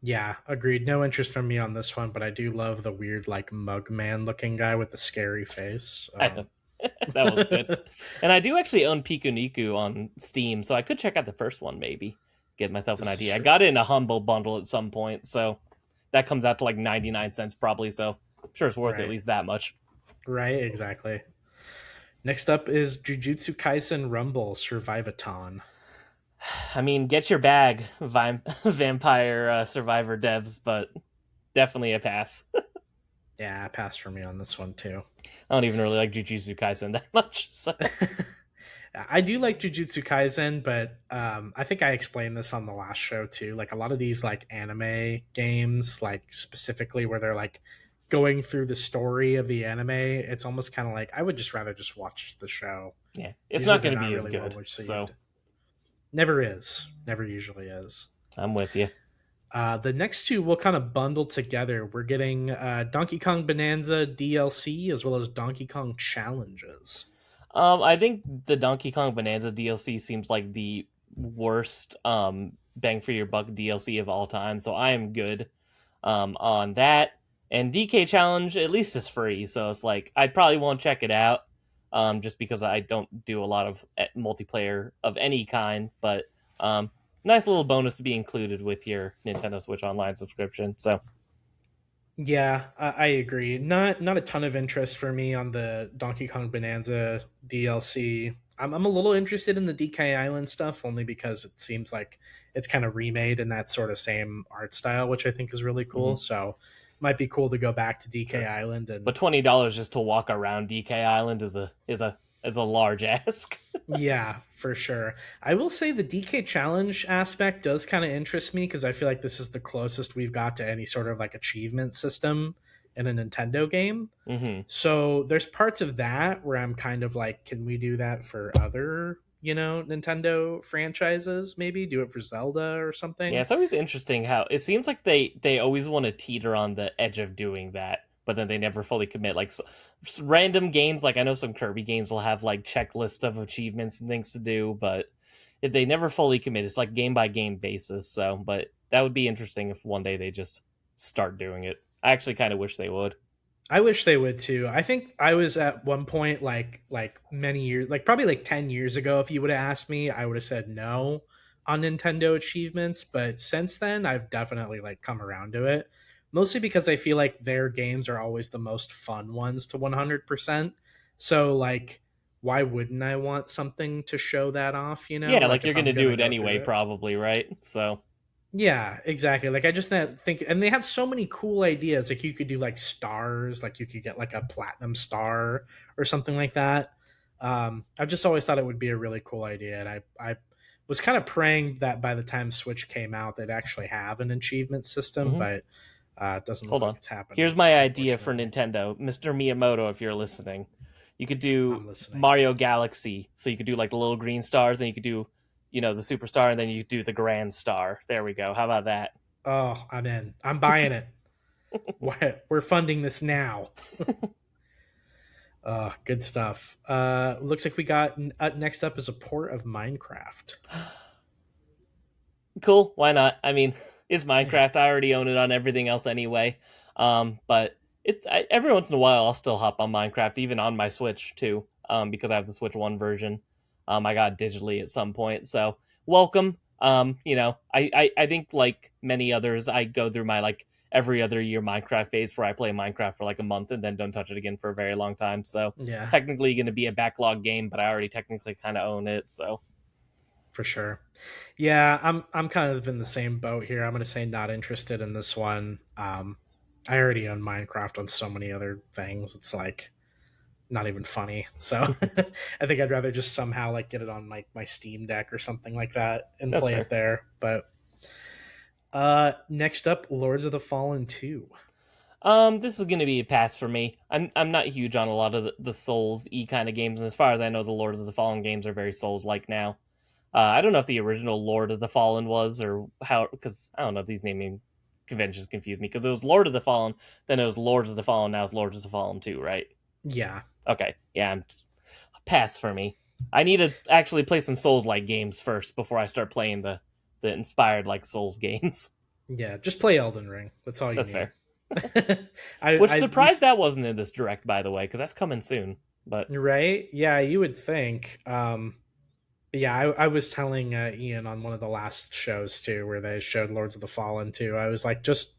Yeah, agreed. No interest from me on this one, but I do love the weird, like, mug man looking guy with the scary face. I know that was good. And I do actually own Piku Niku on Steam, so I could check out the first one maybe. Get myself an This is idea. I true. got it in a humble bundle at some point, so that comes out to like 99 cents probably, so I'm sure it's worth at Right. least that much. Right, exactly. Next up is Jujutsu Kaisen Rumble Survivathon. I mean, get your bag, Vampire Survivor devs, but definitely a pass. Yeah, pass for me on this one too. I don't even really like Jujutsu Kaisen that much. So, I do like Jujutsu Kaisen, but I think I explained this on the last show too. Like a lot of these like anime games, like specifically where they're like going through the story of the anime, it's almost kind of like I would just rather just watch the show. yeah, it's Usually not they're going to not be as really well good. So, received. Never is. Never usually is. I'm with you. The next two we'll kind of bundle together. We're getting Donkey Kong Bonanza DLC as well as Donkey Kong Challenges. I think the Donkey Kong Bonanza DLC seems like the worst bang for your buck DLC of all time. So I am good on that. And DK Challenge at least is free, so it's like I probably won't check it out, just because I don't do a lot of multiplayer of any kind. But nice little bonus to be included with your Nintendo Switch Online subscription. So Yeah, I agree. Not a ton of interest for me on the Donkey Kong Bonanza DLC. I'm a little interested in the DK Island stuff only because it seems like it's kind of remade in that sort of same art style, which I think is really mhm, cool. So might be cool to go back to DK sure, Island and but $20 just to walk around DK Island is a large ask. yeah, for sure. I will say the DK challenge aspect does kind of interest me because I feel like this is the closest we've got to any sort of like achievement system in a Nintendo game. Hmm. So there's parts of that where I'm kind of like, can we do that for other, Nintendo franchises? Maybe do it for Zelda or Yeah, something. it's always interesting how it seems like they always want to teeter on the edge of doing that, but then they never fully commit. Like random games, like I know some Kirby games will have like checklist of achievements and things to do, but they never fully commit. It's like game by game basis. So, but that would be interesting if one day they just start doing it. I actually kind of wish they would. I wish they would too. I think I was at one point like many years like probably like 10 years ago if you would have asked me, I would have said no on Nintendo achievements, but since then I've definitely like come around to it. Mostly because I feel like their games are always the most fun ones to 100%. So like why wouldn't I want something to show that off, Yeah, like Like you're if I'm gonna going do to it go anyway, through it. probably, right? So, Yeah, exactly. Like I just think, and they have so many cool ideas. Like you could do like stars, like you could get like a platinum star or something like that. I've just always thought it would be a really cool idea, and I was kind of praying that by the time Switch came out, they'd actually have an achievement system, mhm. but it doesn't look Hold like on. it's Here's happening, my idea for unfortunately. Nintendo, Mr. Miyamoto. If you're listening, you could do I'm listening. Mario Galaxy. So you could do like the little green stars, and you could do, the superstar, and then you could do the grand star. There we go. How about that? Oh, I'm in. I'm buying it. We're funding this now. Good stuff. Looks like we got next up is a port of Minecraft. Cool. Why not? I mean, it's Yeah, Minecraft. I already own it on everything else anyway. But every once in a while I'll still hop on Minecraft, even on my Switch too, because I have the Switch One version. I got it digitally at some point, so welcome. I think like many others, I go through my like every other year Minecraft phase where I play Minecraft for like a month and then don't touch it again for a very long time. So yeah, technically going to be a backlog game, but I already technically kind of own it. So for sure. Yeah, I'm kind of in the same boat here. I'm gonna say not interested in this one. I already own Minecraft on so many other things. It's like not even funny. So I think I'd rather just somehow like get it on my Steam Deck or something like that and that's play fair. it there. But next up, Lords of the Fallen 2. This is gonna be a pass for me. I'm not huge on a lot of the Souls e kind of games, and as far as I know, the Lords of the Fallen games are very Souls like now. I don't know if the original Lord of the Fallen was or how, because I don't know, these naming conventions confuse me because it was Lord of the Fallen, then it was Lords of the Fallen, now it's Lords of the Fallen 2, right? Yeah, Okay, yeah, pass for me. I need to actually play some Souls like games first before I start playing the inspired like Souls games. yeah. Just play Elden Ring. That's all you That's need. fair. Which I we surprised that wasn't in this direct, by the way, because that's coming soon. But right? Yeah, you would think. But yeah, I was telling Ian on one of the last shows too, where they showed Lords of the Fallen too. I was like, just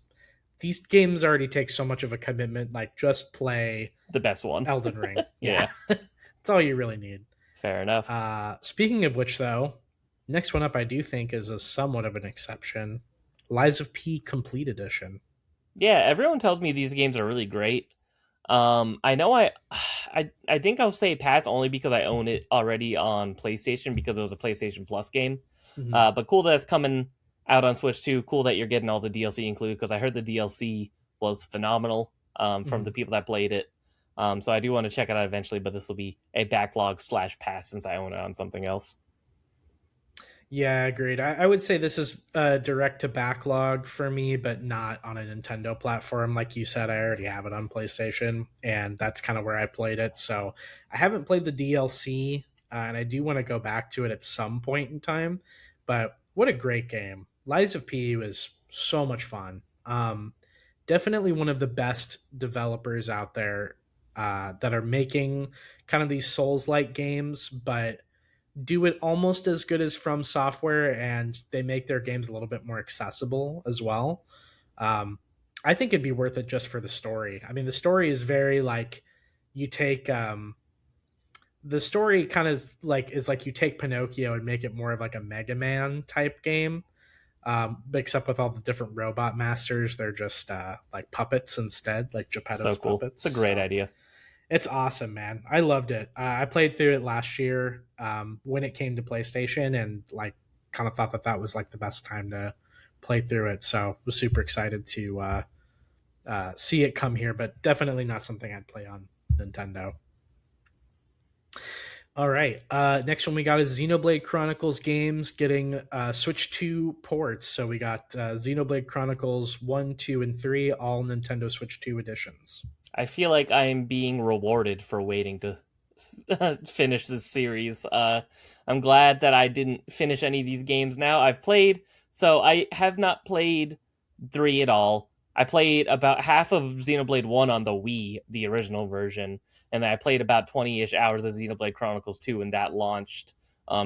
these games already take so much of a commitment. Like, just play the best one. Elden Ring. Yeah, Yeah, that's all you really need. fair enough. Speaking of which, though, Next one up, I do think, is a somewhat of an exception. Lies of P Complete Edition. Yeah, everyone tells me these games are really great. I know I think I'll say pass only because I own it already on PlayStation because it was a PlayStation Plus game. Mhm. But cool that it's coming out on Switch too. Cool that you're getting all the DLC included because I heard the DLC was phenomenal from the Mhm. people that played it. So I do want to check it out eventually, but this will be a backlog slash pass since I own it on something else. Yeah, agreed. I would say this is direct to backlog for me, but not on a Nintendo platform. Like you said, I already have it on PlayStation, and that's kind of where I played it. So I haven't played the DLC, and I do want to go back to it at some point in time. But what a great game! Lies of P was so much fun. Definitely one of the best developers out there that are making kind of these Souls-like games, but do it almost as good as From Software, and they make their games a little bit more accessible as well. Um, I think it'd be worth it just for the story. I mean, the story is very like you take the story kind of like is like you take Pinocchio and make it more of like a Mega Man type game. Except with all the different robot masters, they're just like puppets instead, like So Geppetto's cool. puppets. It's a great So idea. it's awesome, man. I loved it. I played through it last year when it came to PlayStation, and like kind of thought that that was like the best time to play through it. So was super excited to see it come here, but definitely not something I'd play on Nintendo. All right. Next one we got is Xenoblade Chronicles games getting Switch 2 ports. So we got Xenoblade Chronicles 1, 2, and 3, all Nintendo Switch 2 editions. I feel like I am being rewarded for waiting to finish this series. I'm glad that I didn't finish any of these games now. I've played, so I have not played 3 at all. I played about half of Xenoblade 1 on the Wii, the original version, and then I played about 20 ish hours of Xenoblade Chronicles 2, and that launched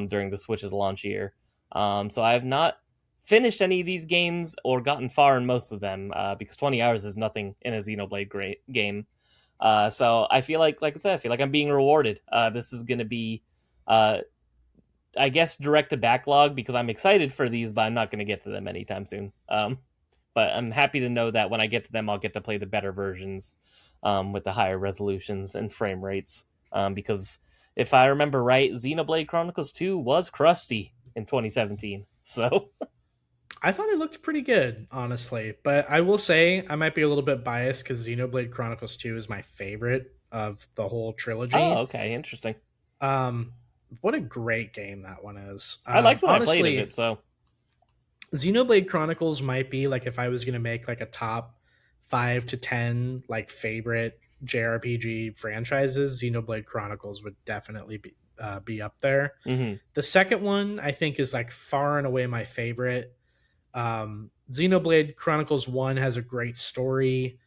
during the Switch's launch year. So I have not finished any of these games or gotten far in most of them because 20 hours is nothing in a Xenoblade game. So I feel like I said, I feel like I'm being rewarded. This is going to be, uh, I guess, direct to backlog because I'm excited for these, but I'm not going to get to them anytime soon. But I'm happy to know that when I get to them, I'll get to play the better versions with the higher resolutions and frame rates. Because if I remember right, Xenoblade Chronicles 2 was crusty in 2017. So, I thought it looked pretty good, honestly. But I will say I might be a little bit biased because Xenoblade Chronicles 2 is my favorite of the whole oh, trilogy. okay, interesting. Um, what a great game that one is. I liked when I played of it, Honestly, so Xenoblade Chronicles might be like if I was gonna make like a top 5 to 10 like favorite JRPG franchises, Xenoblade Chronicles would definitely be up there. mm-hmm. The second one I think is like far and away my favorite. Xenoblade Chronicles 1 has a great story.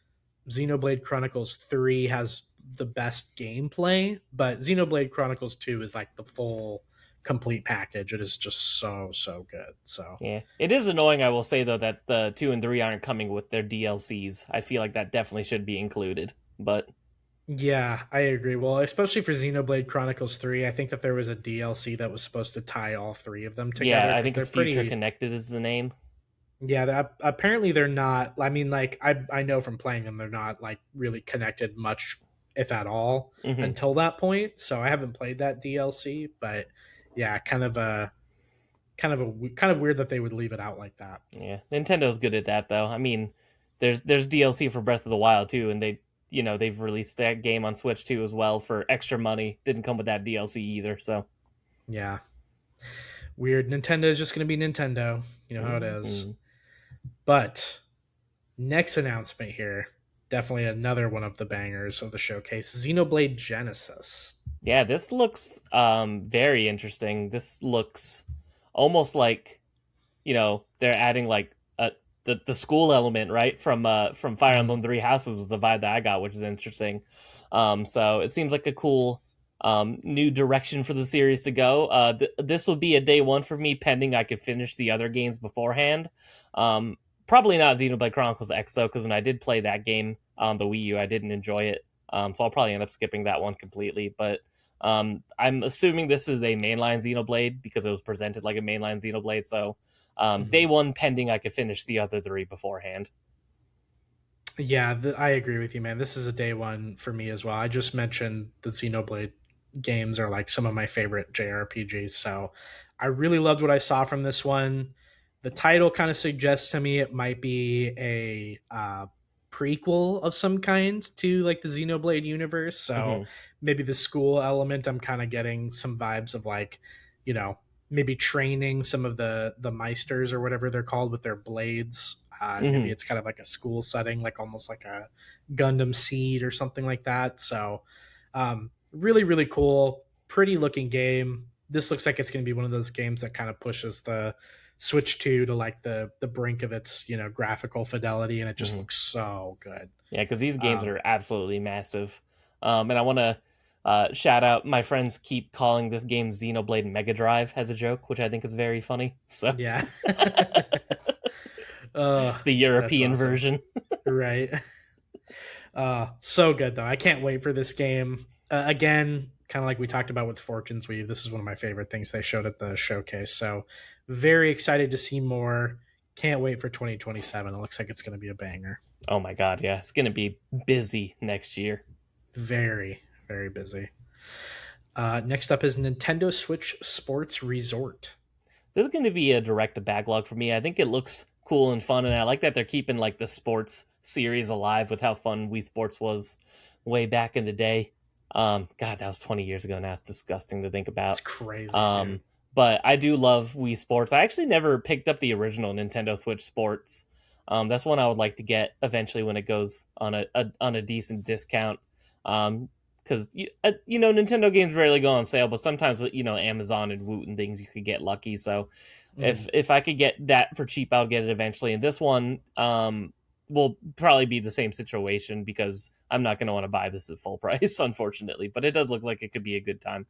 Xenoblade Chronicles 3 has the best gameplay, but Xenoblade Chronicles 2 is like the full complete package. It is just so good. So Yeah, it is annoying. I will say though that the 2 and 3 aren't coming with their DLCs. I feel like that definitely should be included. But yeah, I agree. Well, especially for Xenoblade Chronicles 3, I think that there was a DLC that was supposed to tie all three of them yeah, together I because think they're it's Future pretty. Connected is the name. Yeah, apparently they're not. I mean, like I know from playing them, they're not like really connected much, if at all, Hmm. until that point. So I haven't played that DLC, but yeah, kind of weird that they would leave it out like that. Yeah, Nintendo's good at that though. I mean, there's DLC for Breath of the Wild too, and they've released that game on Switch too as well for extra money. Didn't come with that DLC either. So Yeah, weird. Nintendo is just going to be Nintendo. You know how it is. mhm. But next announcement here, definitely another one of the bangers of the showcase: Xenoblade Genesis. Yeah, this looks very interesting. This looks almost like they're adding like the school element right from Fire Mhm. Emblem Three Houses was the vibe that I got, which is interesting. So it seems like a cool new direction for the series to go. This would be a day one for me, pending I could finish the other games beforehand. Probably not Xenoblade Chronicles X though, because when I did play that game on the Wii U, I didn't enjoy it. So I'll probably end up skipping that one completely. But I'm assuming this is a mainline Xenoblade because it was presented like a mainline Xenoblade. So day Mhm. one pending, I could finish the other three beforehand. Yeah, I agree with you, man. This is a day one for me as well. I just mentioned the Xenoblade games are like some of my favorite JRPGs, so I really loved what I saw from this one. The title kind of suggests to me it might be a prequel of some kind to like the Xenoblade universe. So Hmm. maybe the school element, I'm kind of getting some vibes of like, you know, maybe training some of the meisters or whatever they're called with their blades. Maybe Hmm. it's kind of like a school setting, like almost like a Gundam Seed or something like that. So, really, really cool, pretty looking game. This looks like it's going to be one of those games that kind of pushes the Switch 2 to like the brink of its graphical fidelity, and it just Hmm. looks so good. Yeah, because these games Um, are absolutely massive. And I want to shout out my friends keep calling this game Xenoblade Mega Drive as a joke, which I think is very funny. So yeah, the that's European awesome, version. right? So good though. I can't wait for this game. Again, kind of like we talked about with Fortune's Weave, this is one of my favorite things they showed at the showcase. So very excited to see more. Can't wait for 2027. It looks like it's going to be a banger. Oh my god, yeah, it's gonna be busy next year. Very, very busy. Next up is Nintendo Switch Sports Resort. This is going to be a direct backlog for me. I think it looks cool and fun, and I like that they're keeping like the sports series alive with how fun Wii Sports was way back in the day. God, that was 20 years ago now. It's disgusting to think It's about. crazy, dude. Um, but I do love Wii Sports. I actually never picked up the original Nintendo Switch Sports. That's one I would like to get eventually when it goes on a decent discount. Because Nintendo games rarely go on sale, but sometimes with Amazon and Woot and things, you could get lucky. So if Mhm. if I could get that for cheap, I'll get it eventually. And this one will probably be the same situation because I'm not going to want to buy this at full price, unfortunately. But it does look like it could be a good time.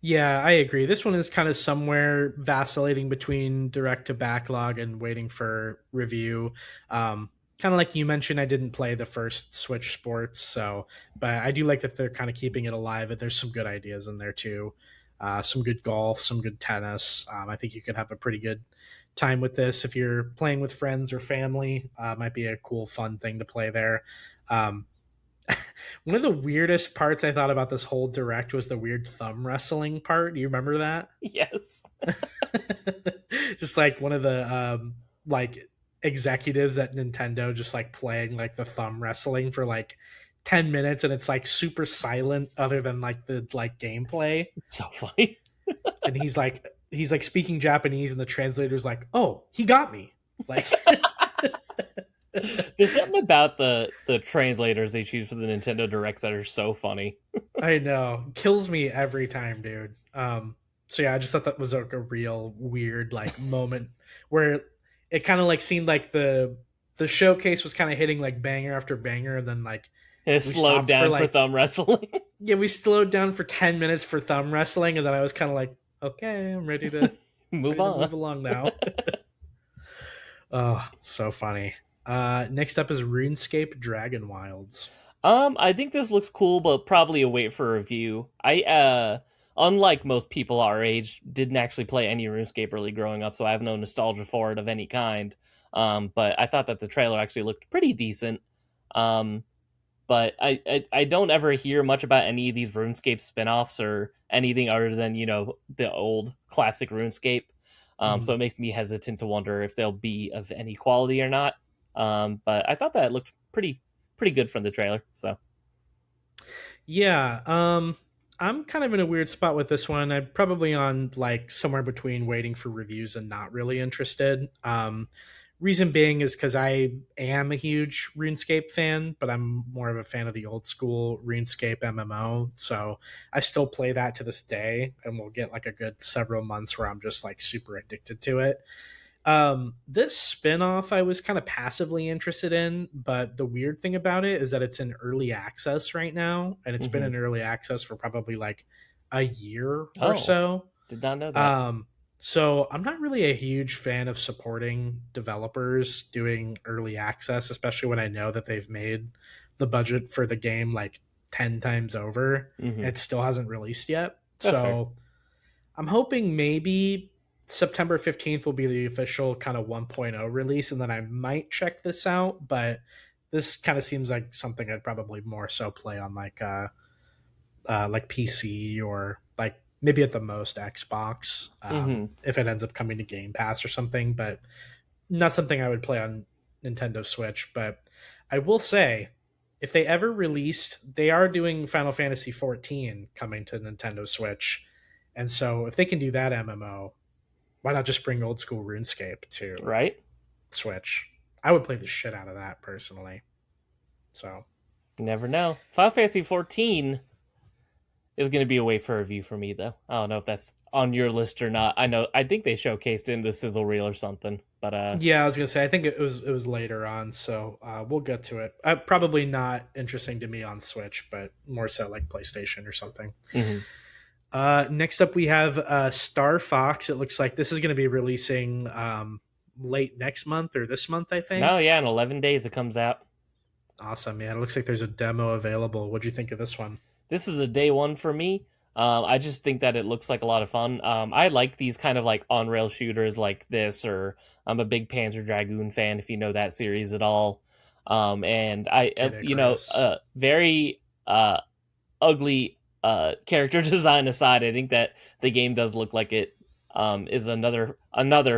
Yeah, I agree. This one is kind of somewhere vacillating between direct to backlog and waiting for review. Kind of like you mentioned, I didn't play the first Switch Sports, so but I do like that they're kind of keeping it alive. And there's some good ideas in there too. Some good golf, some good tennis. I think you could have a pretty good time with this if you're playing with friends or family. Might be a cool, fun thing to play there. Um, One of the weirdest parts I thought about this whole direct was the weird thumb wrestling part. Do you remember that? Yes. Just like one of the like executives at Nintendo just like playing like the thumb wrestling for like 10 minutes, and it's like super silent other than like the like gameplay, It's so funny. and he's like speaking Japanese and the translator's like, "Oh, he got me." Like There's something about the translators they choose for the Nintendo Directs that are so funny. I know. Kills me every time, dude. So yeah, I just thought that was like a real weird like moment where it kind of like seemed like the showcase was kind of hitting like banger after banger, and then like It we slowed stopped for down for like thumb wrestling. yeah, we slowed down for 10 minutes for thumb wrestling, and then I was kind of like, okay, I'm Move ready to on. move along now. Oh, so funny. Next up is RuneScape Dragon Wilds. I think this looks cool, but probably a wait for review. I unlike most people our age, didn't actually play any RuneScape really growing up, so I have no nostalgia for it of any kind. But I thought that the trailer actually looked pretty decent. Um, but I don't ever hear much about any of these RuneScape spin-offs or anything other than, the old classic RuneScape. So Mhm. it makes me hesitant to wonder if they'll be of any quality or not. But I thought that it looked pretty good from the trailer. So Yeah, I'm kind of in a weird spot with this one. I'm probably on like somewhere between waiting for reviews and not really interested. Reason being is because I am a huge RuneScape fan, but I'm more of a fan of the old school RuneScape MMO. So I still play that to this day, and we'll get like a good several months where I'm just like super addicted to it. This spin-off I was kind of passively interested in, but the weird thing about it is that it's in early access right now, and it's been hmm. in early access for probably like a year or Oh, so. did not know that. Um, so I'm not really a huge fan of supporting developers doing early access, especially when I know that they've made the budget for the game like 10 times over. Mm-hmm. It still hasn't released yet. That's fair. So I'm hoping maybe September 15th will be the official kind of 1.0 release, and then I might check this out. But this kind of seems like something I'd probably more so play on like PC or like maybe at the most Xbox, Mm-hmm. if it ends up coming to Game Pass or something. But not something I would play on Nintendo Switch. But I will say, if they ever released, they are doing Final Fantasy 14 coming to Nintendo Switch, and so if they can do that MMO, why not just bring old school RuneScape to Right? Switch? I would play the shit out of that personally. So You never know. Final Fantasy 14 is going to be a wait for review for me, though. I don't know if that's on your list or not. I think they showcased in the sizzle reel or something. But yeah, I was gonna say I think it was later on, so we'll get to it. Probably not interesting to me on Switch, but more so like PlayStation or something. mm-hmm. Next up, we have Star Fox. It looks like this is going to be releasing late next month or this month, I No, think. yeah, in 11 days it comes out. Awesome, man. It looks like there's a demo available. What'd you think of this one? This is a day one for me. I just think that it looks like a lot of fun. I like these kind of like on rail shooters like this, or I'm a big Panzer Dragoon fan if you know that series at all. And Kid Icarus. very ugly character design aside, I think that the game does look like it is another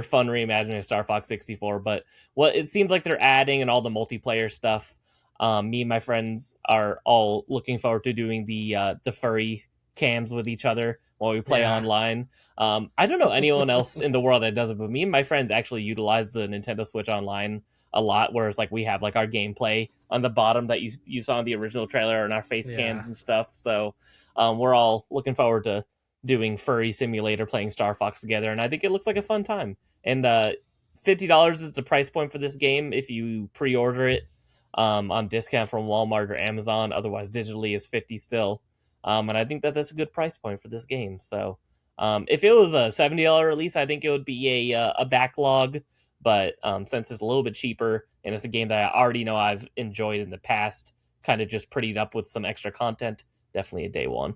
fun reimagining of Star Fox 64. But what it seems like they're adding and all the multiplayer stuff. Me and my friends are all looking forward to doing the furry cams with each other while we play Yeah. online. I don't know anyone else in the world that does it, but me and my friends actually utilize the Nintendo Switch Online a lot. Whereas like we have like our gameplay on the bottom that you saw in the original trailer and our face Yeah. cams and stuff. So we're all looking forward to doing furry simulator playing Star Fox together, and I think it looks like a fun time. And $50 is the price point for this game if you pre-order it on discount from Walmart or Amazon. Otherwise, digitally is 50 still. And I think that that's a good price point for this game. So if it was a $70 release, I think it would be a backlog. But since it's a little bit cheaper and it's a game that I already know I've enjoyed in the past, kind of just prettied up with some extra content, definitely a day one.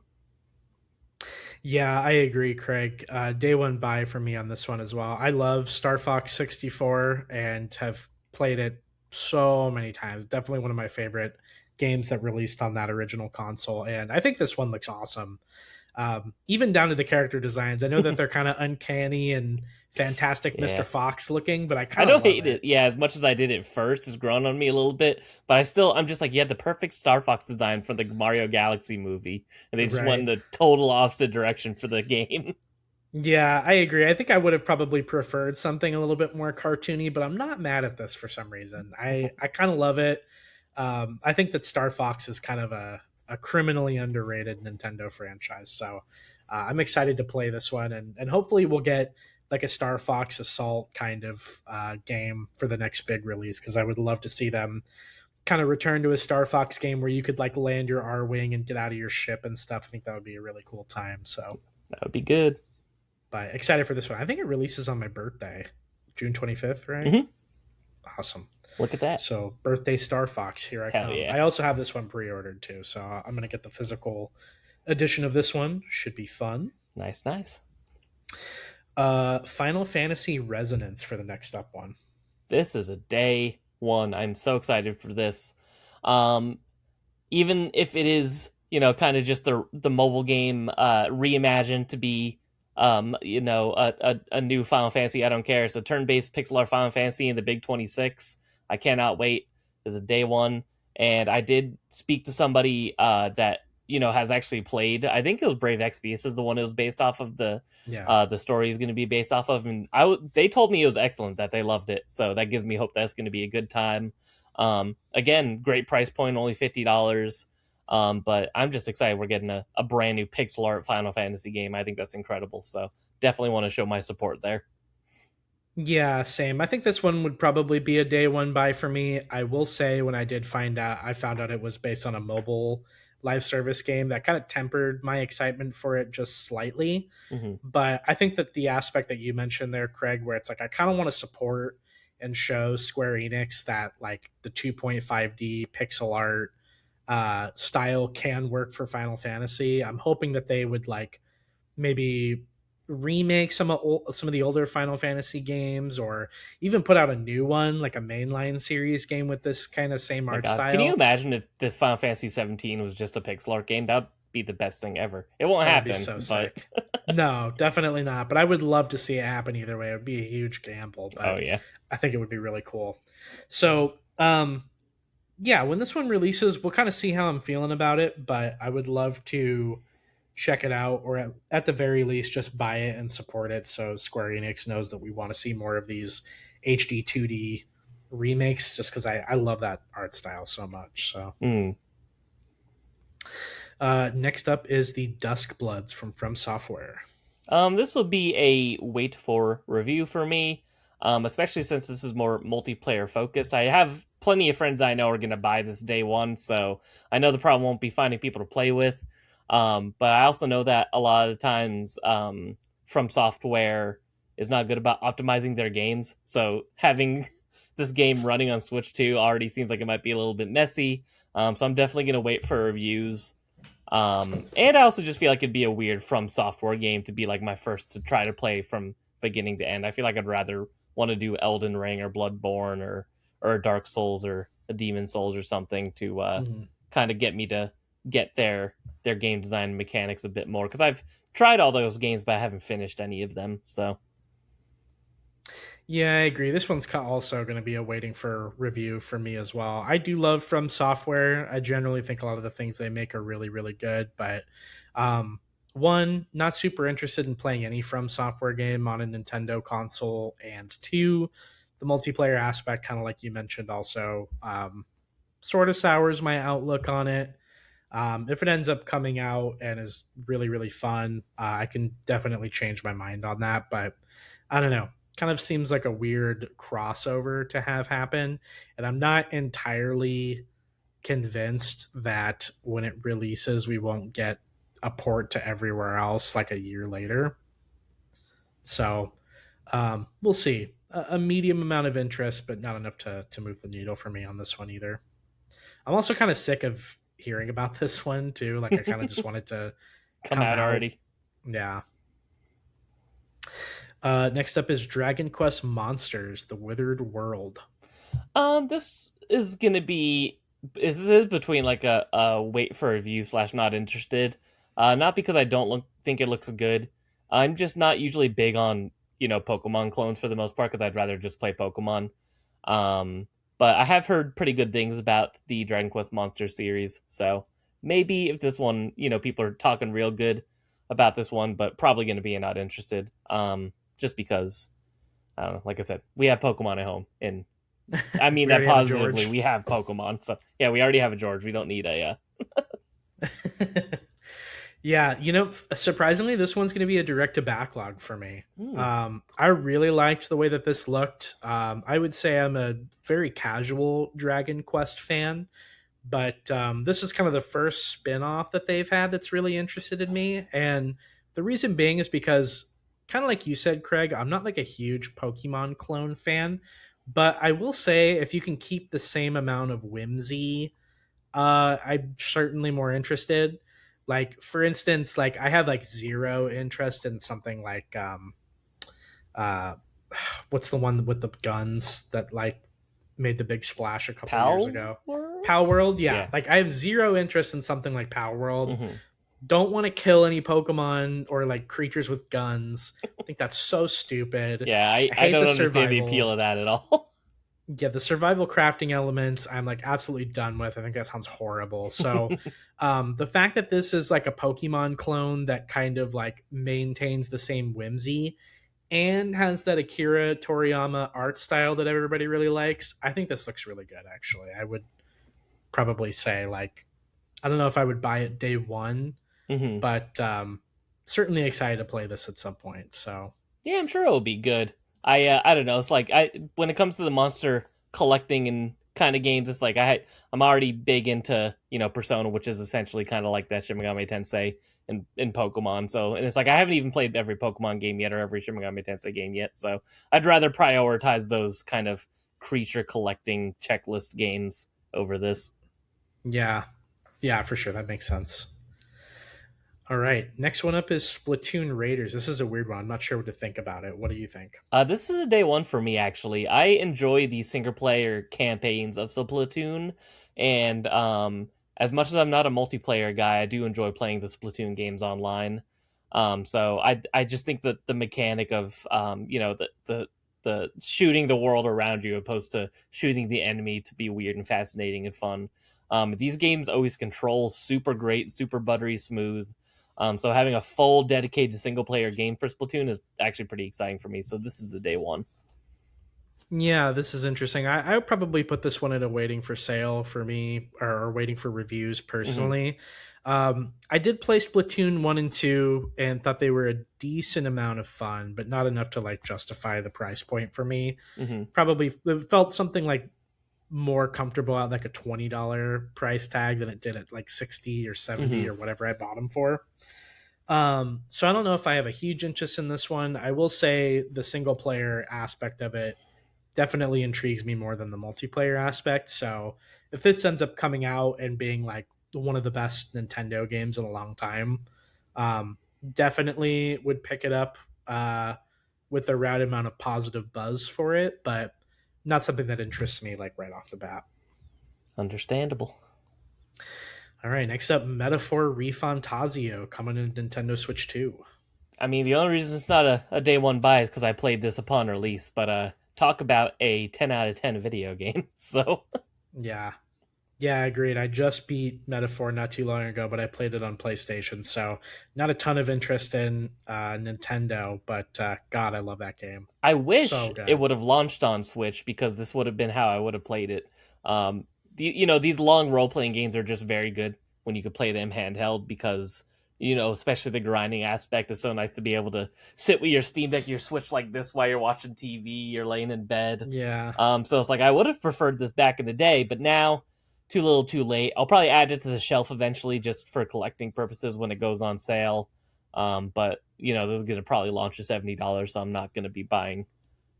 Yeah, I agree, Craig. Day one buy for me on this one as well. I love Star Fox 64 and have played it so many times. Definitely one of my favorite games that released on that original console. And I think this one looks awesome. Even down to the character designs. I know that they're kind of uncanny and fantastic Mr. Yeah. Fox looking, but I I kind of don't love hate it. it. Yeah, as much as I did it first, it's grown on me a little bit. But I'm just like, yeah, the perfect Star Fox design for the Mario Galaxy movie. And they just went in Right. the total opposite direction for the game. Yeah, I agree. I think I would have probably preferred something a little bit more cartoony, but I'm not mad at this for some reason. I kind of love it. I think that Star Fox is kind of a criminally underrated Nintendo franchise. So I'm excited to play this one, and hopefully we'll get like a Star Fox Assault kind of game for the next big release, because I would love to see them kind of return to a Star Fox game where you could like land your R Wing and get out of your ship and stuff. I think that would be a really cool time. So, That would be good. but excited for this one. I think it releases on my birthday, June 25th, right? Hmm. Awesome. Look at that. So, birthday Star Fox, here I Hell come. yeah. I also have this one pre ordered too. So, I'm going to get the physical edition of this one. Should be fun. Nice, nice. Final Fantasy Resonance for the next up one. This is a day one. I'm so excited for this. Um, Even if it is, kind of just the mobile game reimagined to be a new Final Fantasy. I don't care. It's a turn-based pixel art Final Fantasy in the Big 26. I cannot wait. It's a day one. And I did speak to somebody that has actually played. I think it was Brave Exvius is the one it was based off of. Yeah. The story is going to be based off of, and they told me it was excellent, that they loved it. So that gives me hope that's going to be a good time. Again, great price point, only $50. But I'm just excited we're getting a brand new pixel art Final Fantasy game. I think that's incredible. So definitely want to show my support there. Yeah, same. I think this one would probably be a day one buy for me. I will say when I found out it was based on a mobile live service game, that kind of tempered my excitement for it just slightly. Hmm. But I think that the aspect that you mentioned there, Craig, where it's like I kind of want to support and show Square Enix that like the 2.5D pixel art style can work for Final Fantasy. I'm hoping that they would like maybe remake some of the older Final Fantasy games, or even put out a new one like a mainline series game with this kind of same My art God, can you style. imagine if the Final Fantasy 17 was just a pixel art game? That would be the best thing ever. It won't Oh, that'd be happen, so but sick. No, definitely not. But I would love to see it happen either way. It would be a huge gamble, oh but yeah. I think it would be really cool. So, yeah, when this one releases, we'll kind of see how I'm feeling about it. But I would love to check it out, or at the very least, just buy it and support it. So Square Enix knows that we want to see more of these HD 2D remakes, just because I love that art style so much. So, Mm. next up is the Dusk Bloods from Software. This will be a wait for review for me, especially since this is more multiplayer focused. I have plenty of friends I know are going to buy this day one, so I know the problem won't be finding people to play with. But I also know that a lot of the times, From Software is not good about optimizing their games. So having this game running on Switch 2 already seems like it might be a little bit messy. So I'm definitely going to wait for reviews. And I also just feel like it'd be a weird From Software game to be like my first to try to play from beginning to end. I feel like I'd rather want to do Elden Ring or Bloodborne or Dark Souls or a Demon Souls or something to Mhm. kind of get me to get their game design mechanics a bit more, because I've tried all those games but I haven't finished any of them. So Yeah, I agree. This one's also going to be a waiting for review for me as well. I do love From Software. I generally think a lot of the things they make are really, really good. But one, not super interested in playing any From Software game on a Nintendo console, and two, the multiplayer aspect, kind of like you mentioned, also sort of sours my outlook on it. If it ends up coming out and is really, really fun, I can definitely change my mind on that. But I don't know. Kind of seems like a weird crossover to have happen. And I'm not entirely convinced that when it releases, we won't get a port to everywhere else like a year later. So we'll see. A medium amount of interest, but not enough to move the needle for me on this one either. I'm also kind of sick of hearing about this one too. Like I kind of just wanted to come come out out. already. Yeah. Next up is Dragon Quest Monsters: The Withered World. This is gonna be this is between like a wait for review slash not interested. Not because I don't think it looks good. I'm just not usually big on Pokemon clones for the most part, because I'd rather just play Pokemon. Um, but I have heard pretty good things about the Dragon Quest Monster series, so maybe if this one, people are talking real good about this one, but probably going to be a not interested. Just because I don't know. Like I said, we have Pokemon at home, and I mean We that already have a positively. George. We have Pokemon, so yeah, we already have a George. We don't need a. Yeah, surprisingly, this one's going to be a direct to backlog for me. Hmm. I really liked the way that this looked. I would say I'm a very casual Dragon Quest fan, but this is kind of the first spin-off that they've had that's really interested in me. And the reason being is because, kind of like you said, Craig, I'm not like a huge Pokemon clone fan, but I will say if you can keep the same amount of whimsy, I'm certainly more interested. Like for instance, like I have like zero interest in something like uh what's the one with the guns that like made the big splash a couple years Pal ago? World? Power World, yeah. Yeah. Like I have zero interest in something like Power World. Hmm. Don't want to kill any Pokemon or like creatures with guns. I think that's so stupid. Yeah, I, I I hate don't the understand the appeal survival. of that at all. Yeah, the survival crafting elements I'm like absolutely done with. I think that sounds horrible. So the fact that this is like a Pokemon clone that kind of like maintains the same whimsy and has that Akira Toriyama art style that everybody really likes, I think this looks really good actually. I would probably say like I don't know if I would buy it day one, Hmm. but certainly excited to play this at some point. So Yeah, I'm sure it'll be good. I don't know. It's like I when it comes to the monster collecting and kind of games, it's like I'm already big into Persona, which is essentially kind of like that Shin Megami Tensei in Pokemon. So and it's like I haven't even played every Pokemon game yet or every Shin Megami Tensei game yet. So I'd rather prioritize those kind of creature collecting checklist games over this. yeah. Yeah, for sure. That makes sense. All right. Next one up is Splatoon Raiders. This is a weird one. I'm not sure what to think about it. What do you think? This is a day one for me, actually. I enjoy the single player campaigns of Splatoon, and as much as I'm not a multiplayer guy, I do enjoy playing the Splatoon games online. So I just think that the mechanic of the shooting the world around you opposed to shooting the enemy to be weird and fascinating and fun. These games always control super great, super buttery smooth. So having a full dedicated single player game for Splatoon is actually pretty exciting for me. So this is a day one. Yeah, this is interesting. I would probably put this one in a waiting for sale for me, or waiting for reviews Hmm. personally. I did play Splatoon 1 and 2 and thought they were a decent amount of fun, but not enough to like justify the price point for me. Hmm. Probably it felt something like more comfortable at like a $20 price tag than it did at like 60 or 70 Hmm. or whatever I bought them for. So I don't know if I have a huge interest in this one. I will say the single player aspect of it definitely intrigues me more than the multiplayer aspect. So if this ends up coming out and being like one of the best Nintendo games in a long time, um, definitely would pick it up with the right amount of positive buzz for it, but not something that interests me like right off the bat. Understandable. All right, next up, Metaphor Refantasio coming in Nintendo Switch 2. I mean, the only reason it's not a day one buy is because I played this upon release. But talk about a 10 out of 10 video game. So Yeah, yeah, agreed. I just beat Metaphor not too long ago, but I played it on PlayStation, so not a ton of interest in Nintendo. But God, I love that game. I wish So it good. would have launched on Switch because this would have been how I would have played it. These long role playing games are just very good when you could play them handheld because especially the grinding aspect is so nice to be able to sit with your Steam Deck, your Switch like this while you're watching TV, you're laying in bed. Yeah, So it's like I would have preferred this back in the day, but now too little, too late. I'll probably add it to the shelf eventually, just for collecting purposes when it goes on sale. But this is going to probably launch at $70, so I'm not going to be buying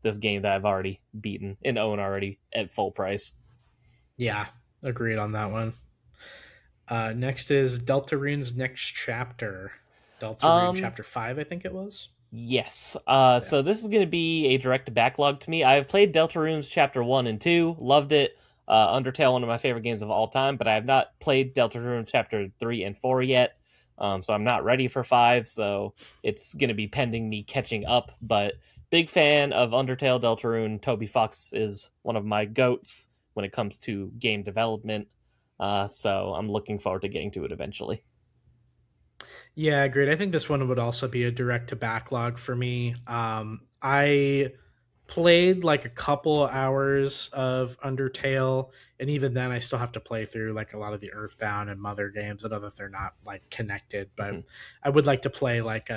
this game that I've already beaten and own already at full price. yeah, agreed on that one. Next is Deltarune's next chapter. Deltarune Um, Chapter 5, I think it was. yes. Yeah. So this is going to be a direct backlog to me. I've played Deltarune's Chapter 1 and 2, loved it. Undertale, one of my favorite games of all time, but I have not played Deltarune Chapter 3 and 4 yet. So I'm not ready for 5, so it's going to be pending me catching up. But big fan of Undertale, Deltarune. Toby Fox is one of my goats when it comes to game development. So I'm looking forward to getting to it eventually. Yeah, agreed. I think this one would also be a direct to backlog for me. I played like a couple hours of Undertale, and even then, I still have to play through like a lot of the Earthbound and Mother games. I know that they're not like connected, but Hmm. I would like to play like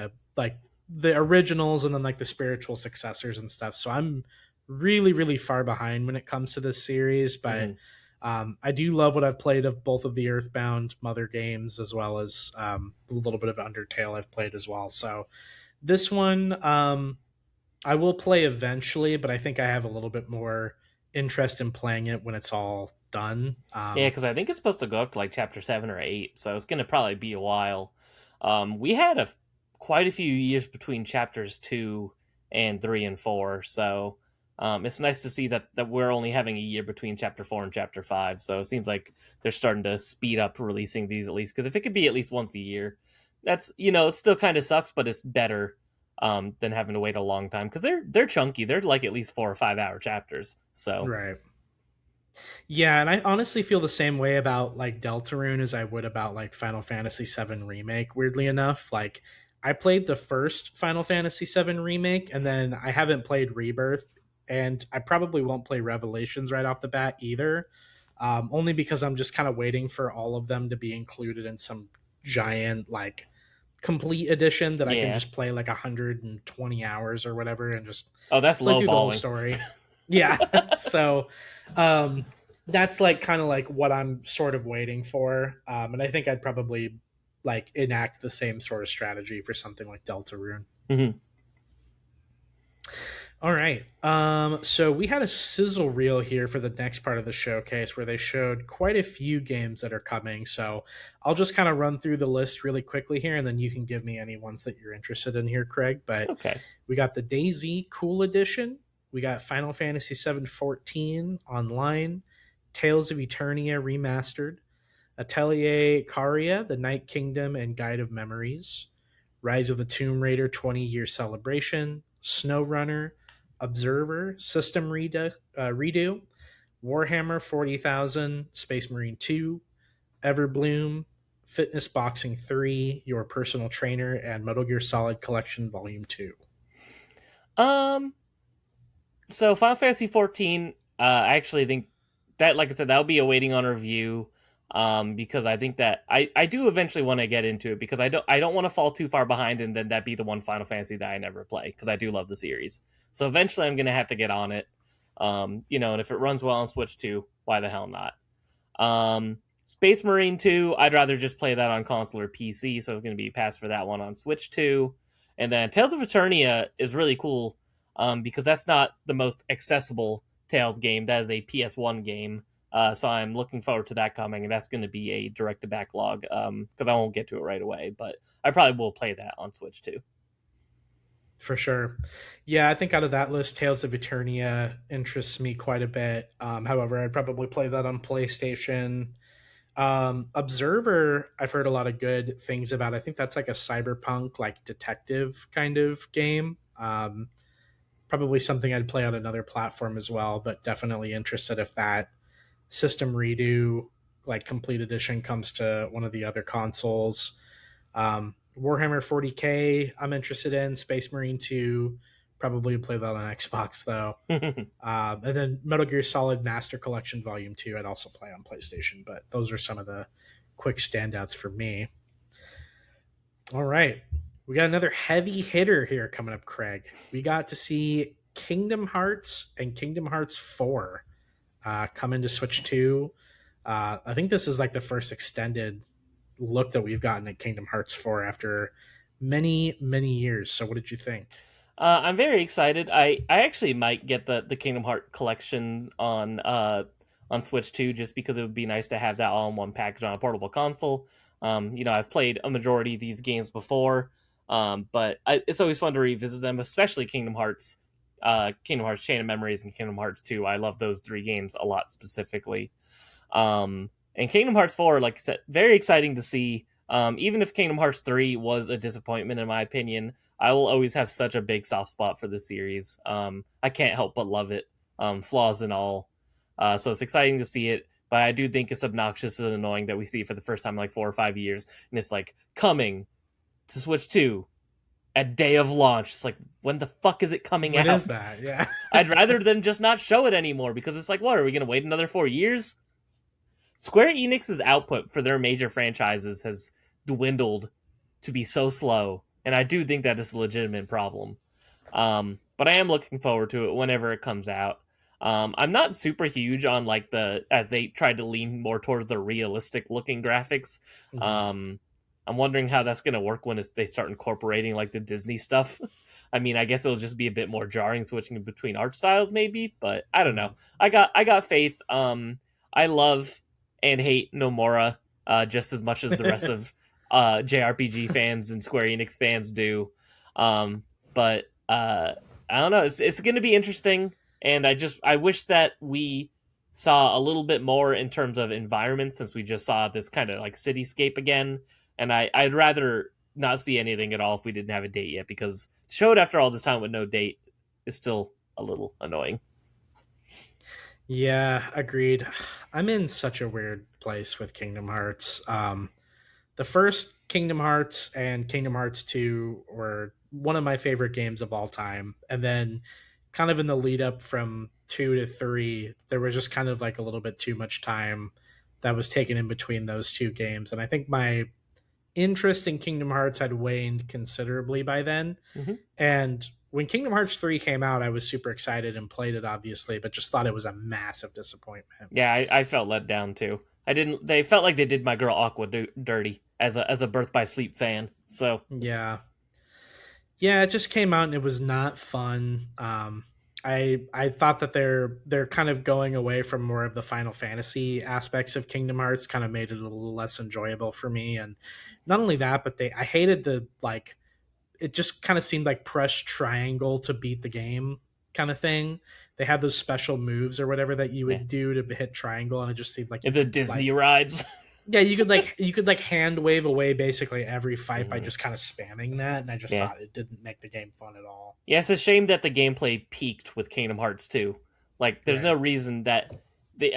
the originals and then like the spiritual successors and stuff. So I'm really far behind when it comes to this series, but Hmm. I do love what I've played of both of the Earthbound Mother games as well as a little bit of Undertale I've played as well. So this one I will play eventually, but I think I have a little bit more interest in playing it when it's all done. Yeah, because I think it's supposed to go up to like chapter 7 or 8, so it's going to probably be a while. We had quite a few years between chapters 2 and 3 and 4, so it's nice to see that we're only having a year between chapter 4 and chapter 5. So it seems like they're starting to speed up releasing these at least. Because if it could be at least once a year, that's it still kind of sucks, but it's better than having to wait a long time because they're chunky. They're like at least 4 or 5 hour chapters. So Right. Yeah, and I honestly feel the same way about like Deltarune as I would about like Final Fantasy VII Remake. Weirdly enough, like I played the first Final Fantasy VII Remake, and then I haven't played Rebirth, and I probably won't play Revelations right off the bat either. Only because I'm just kind of waiting for all of them to be included in some giant like complete edition that I can yeah. just play like 120 hours or whatever and just Oh, that's play low through the whole balling. story. Yeah. So um that's like kind of like what I'm sort of waiting for. And I think I'd probably like enact the same sort of strategy for something like Deltarune. Hmm. All right. So we had a sizzle reel here for the next part of the showcase where they showed quite a few games that are coming. So I'll just kind of run through the list really quickly here, and then you can give me any ones that you're interested in here, Craig. But Okay. we got the DayZ Cool Edition. We got Final Fantasy 7 14 online, Tales of Eternia remastered, Atelier Caria, The Night Kingdom and Guide of Memories, Rise of the Tomb Raider 20-year celebration, SnowRunner, Observer, Redo, Warhammer 40,000, Space Marine 2, Everbloom, Fitness Boxing 3, Your Personal Trainer, and Metal Gear Solid Collection Volume 2. Um, so Final Fantasy 14, I actually think that, like I said, that'll be awaiting on review. Because I think that I do eventually want to get into it because I don't want to fall too far behind and then that be the one Final Fantasy that I never play because I do love the series. So eventually I'm gonna have to get on it. And if it runs well on Switch 2, why the hell not? Space Marine 2, I'd rather just play that on console or PC, so it's going to be a pass for that one on Switch 2. And then Tales of Eternia is really cool because that's not the most accessible Tales game. That is a PS1 game. So I'm looking forward to that coming, and that's going to be a direct to backlog because I won't get to it right away, but I probably will play that on Switch too. For sure. Yeah, I think out of that list, Tales of Eternia interests me quite a bit. However, I'd probably play that on PlayStation. Observer, I've heard a lot of good things about. I think that's like a cyberpunk, like detective kind of game. Probably something I'd play on another platform as well, but definitely interested if that system redo, like complete edition, comes to one of the other consoles. Warhammer 40K, I'm interested in. Space Marine 2, probably play that on Xbox though. And then Metal Gear Solid Master Collection Volume 2, I'd also play on PlayStation, but those are some of the quick standouts for me. All right. We got another heavy hitter here coming up, Craig. We got to see Kingdom Hearts and Kingdom Hearts 4 come into Switch 2. I think this is like the first extended look that we've gotten at Kingdom Hearts 4 after many, many years. So, what did you think? I'm very excited. I actually might get the Kingdom Heart collection on Switch too, just because it would be nice to have that all in one package on a portable console. I've played a majority of these games before, but it's always fun to revisit them, especially Kingdom Hearts Chain of Memories and Kingdom Hearts 2. I love those three games a lot specifically. And Kingdom Hearts 4, like I said, very exciting to see. Even if Kingdom Hearts 3 was a disappointment in my opinion, I will always have such a big soft spot for the series. I can't help but love it, flaws and all. So it's exciting to see it, but I do think it's obnoxious and annoying that we see it for the first time in like 4 or 5 years, and it's like coming to Switch 2 at day of launch. It's like, when the fuck is it coming When out? is that? Yeah. I'd rather than just not show it anymore because it's like, what, are we going to wait another 4 years? Square Enix's output for their major franchises has dwindled to be so slow, and I do think that is a legitimate problem. But I am looking forward to it whenever it comes out. I'm not super huge on like as they tried to lean more towards the realistic looking graphics. Mhm. Um, I'm wondering how that's going to work when they start incorporating like the Disney stuff. I mean, I guess it'll just be a bit more jarring switching between art styles, maybe. But I don't know. Mhm. I got faith. I love and hate Nomura just as much as the rest of JRPG fans and Square Enix fans do. But I don't know. It's going to be interesting, and I wish that we saw a little bit more in terms of environment since we just saw this kind of like cityscape again. And I'd rather not see anything at all if we didn't have a date yet because to show it after all this time with no date is still a little annoying. Yeah, agreed. I'm in such a weird place with Kingdom Hearts. The first Kingdom Hearts and Kingdom Hearts 2 were one of my favorite games of all time. And then, kind of in the lead up from 2 to 3, there was just kind of like a little bit too much time that was taken in between those two games. And I think my interest in Kingdom Hearts had waned considerably by then. Mm-hmm. And when Kingdom Hearts 3 came out, I was super excited and played it, obviously, but just thought it was a massive disappointment. Yeah, I felt let down too. I didn't. They felt like they did my girl Aqua dirty as a Birth by Sleep fan. So Yeah. Yeah, it just came out and it was not fun. I thought that they're kind of going away from more of the Final Fantasy aspects of Kingdom Hearts, kind of made it a little less enjoyable for me. And not only that, but they I hated the like it just kind of seemed like press triangle to beat the game kind of thing. They had those special moves or whatever that you Yeah, would do to hit triangle, and it just seemed like you the could like Disney rides. yeah, you could like hand wave away basically every fight by Hmm. just kind of spamming that, and I just Yeah, thought it didn't make the game fun at all. yeah. It's a shame that the gameplay peaked with Kingdom Hearts 2. Like, there's no Right. reason that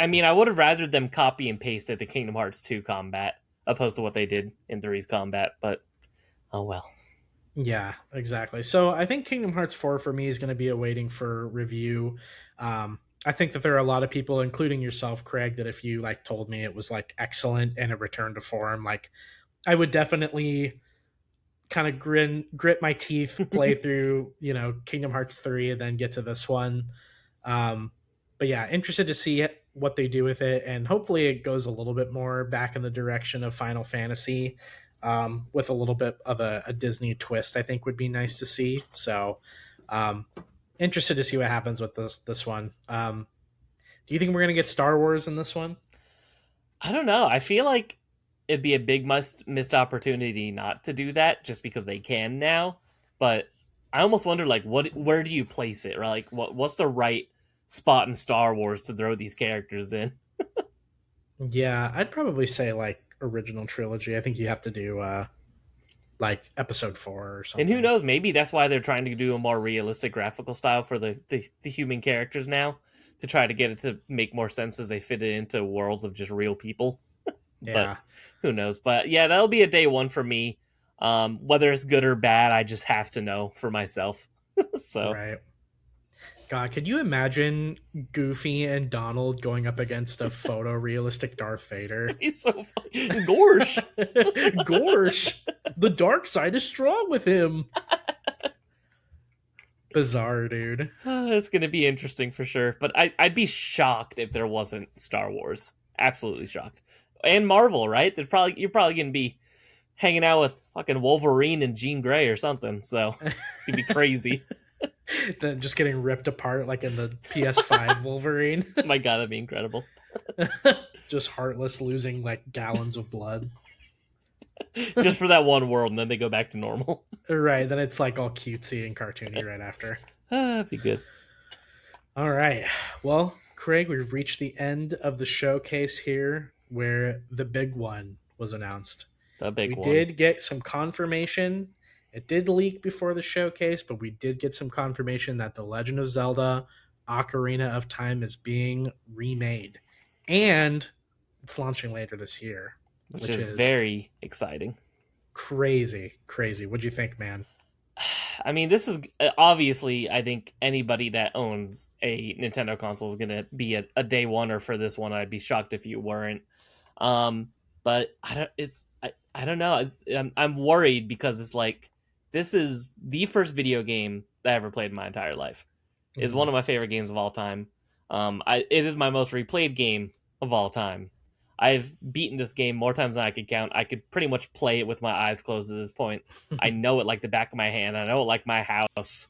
I mean, I would have rather them copy and pasted the Kingdom Hearts 2 combat opposed to what they did in three's combat. But oh well. Yeah, exactly. So I think Kingdom Hearts 4 for me is going to be awaiting for review. I think that there are a lot of people, including yourself, Craig, that if you like told me it was like excellent and a return to form, like I would definitely kind of grit my teeth, play through, Kingdom Hearts 3 and then get to this one. Um, but yeah, interested to see what they do with it, and hopefully it goes a little bit more back in the direction of Final Fantasy, with a little bit of a Disney twist. I think would be nice to see. So, um, interested to see what happens with this one. Do you think we're gonna get Star Wars in this one? I don't know. I feel like it'd be a big missed opportunity not to do that just because they can now. But I almost wonder, like, where do you place it? Right? Like, what's the right spot in Star Wars to throw these characters in? Yeah, I'd probably say like original trilogy. I think you have to do like episode 4 or And who something. knows? Maybe that's why they're trying to do a more realistic graphical style for the human characters now, to try to get it to make more sense as they fit it into worlds of just real people. But Yeah, who knows? But yeah, that'll be a day one for me. Whether it's good or bad, I just have to know for myself. So right. God, could you imagine Goofy and Donald going up against a photorealistic Darth Vader? it's so funny. Gorge. Gorsh, the dark side is strong with him. Bizarre, dude. It's going to be interesting for sure. But I'd be shocked if there wasn't Star Wars. Absolutely shocked. And Marvel, right? You're probably going to be hanging out with fucking Wolverine and Jean Grey or something. So it's going to be crazy. Then just getting ripped apart like in the PS5 Wolverine. My God, that'd be incredible. Just heartless, losing like gallons of blood. Just for that one world, and then they go back to normal. Right, then it's like all cutesy and cartoony right after. That'd be good. All right. Well, Craig, we've reached the end of the showcase here where the big one was announced. The big We one. did get some confirmation. It did leak before the showcase, but we did get some confirmation that The Legend of Zelda Ocarina of Time is being remade. And it's launching later this year, Which which is is very exciting. crazy, crazy. What'd you think, man? I mean, this is obviously, I think anybody that owns a Nintendo console is going to be a day oneer for this one. I'd be shocked if you weren't. Um, but I don't know. I'm worried because it's like, this is the first video game that I ever played in my entire life. Is Mm-hmm. one of my favorite games of all time. It is my most replayed game of all time. I've beaten this game more times than I could count. I could pretty much play it with my eyes closed at this point. I know it like the back of my hand. I know it like my house.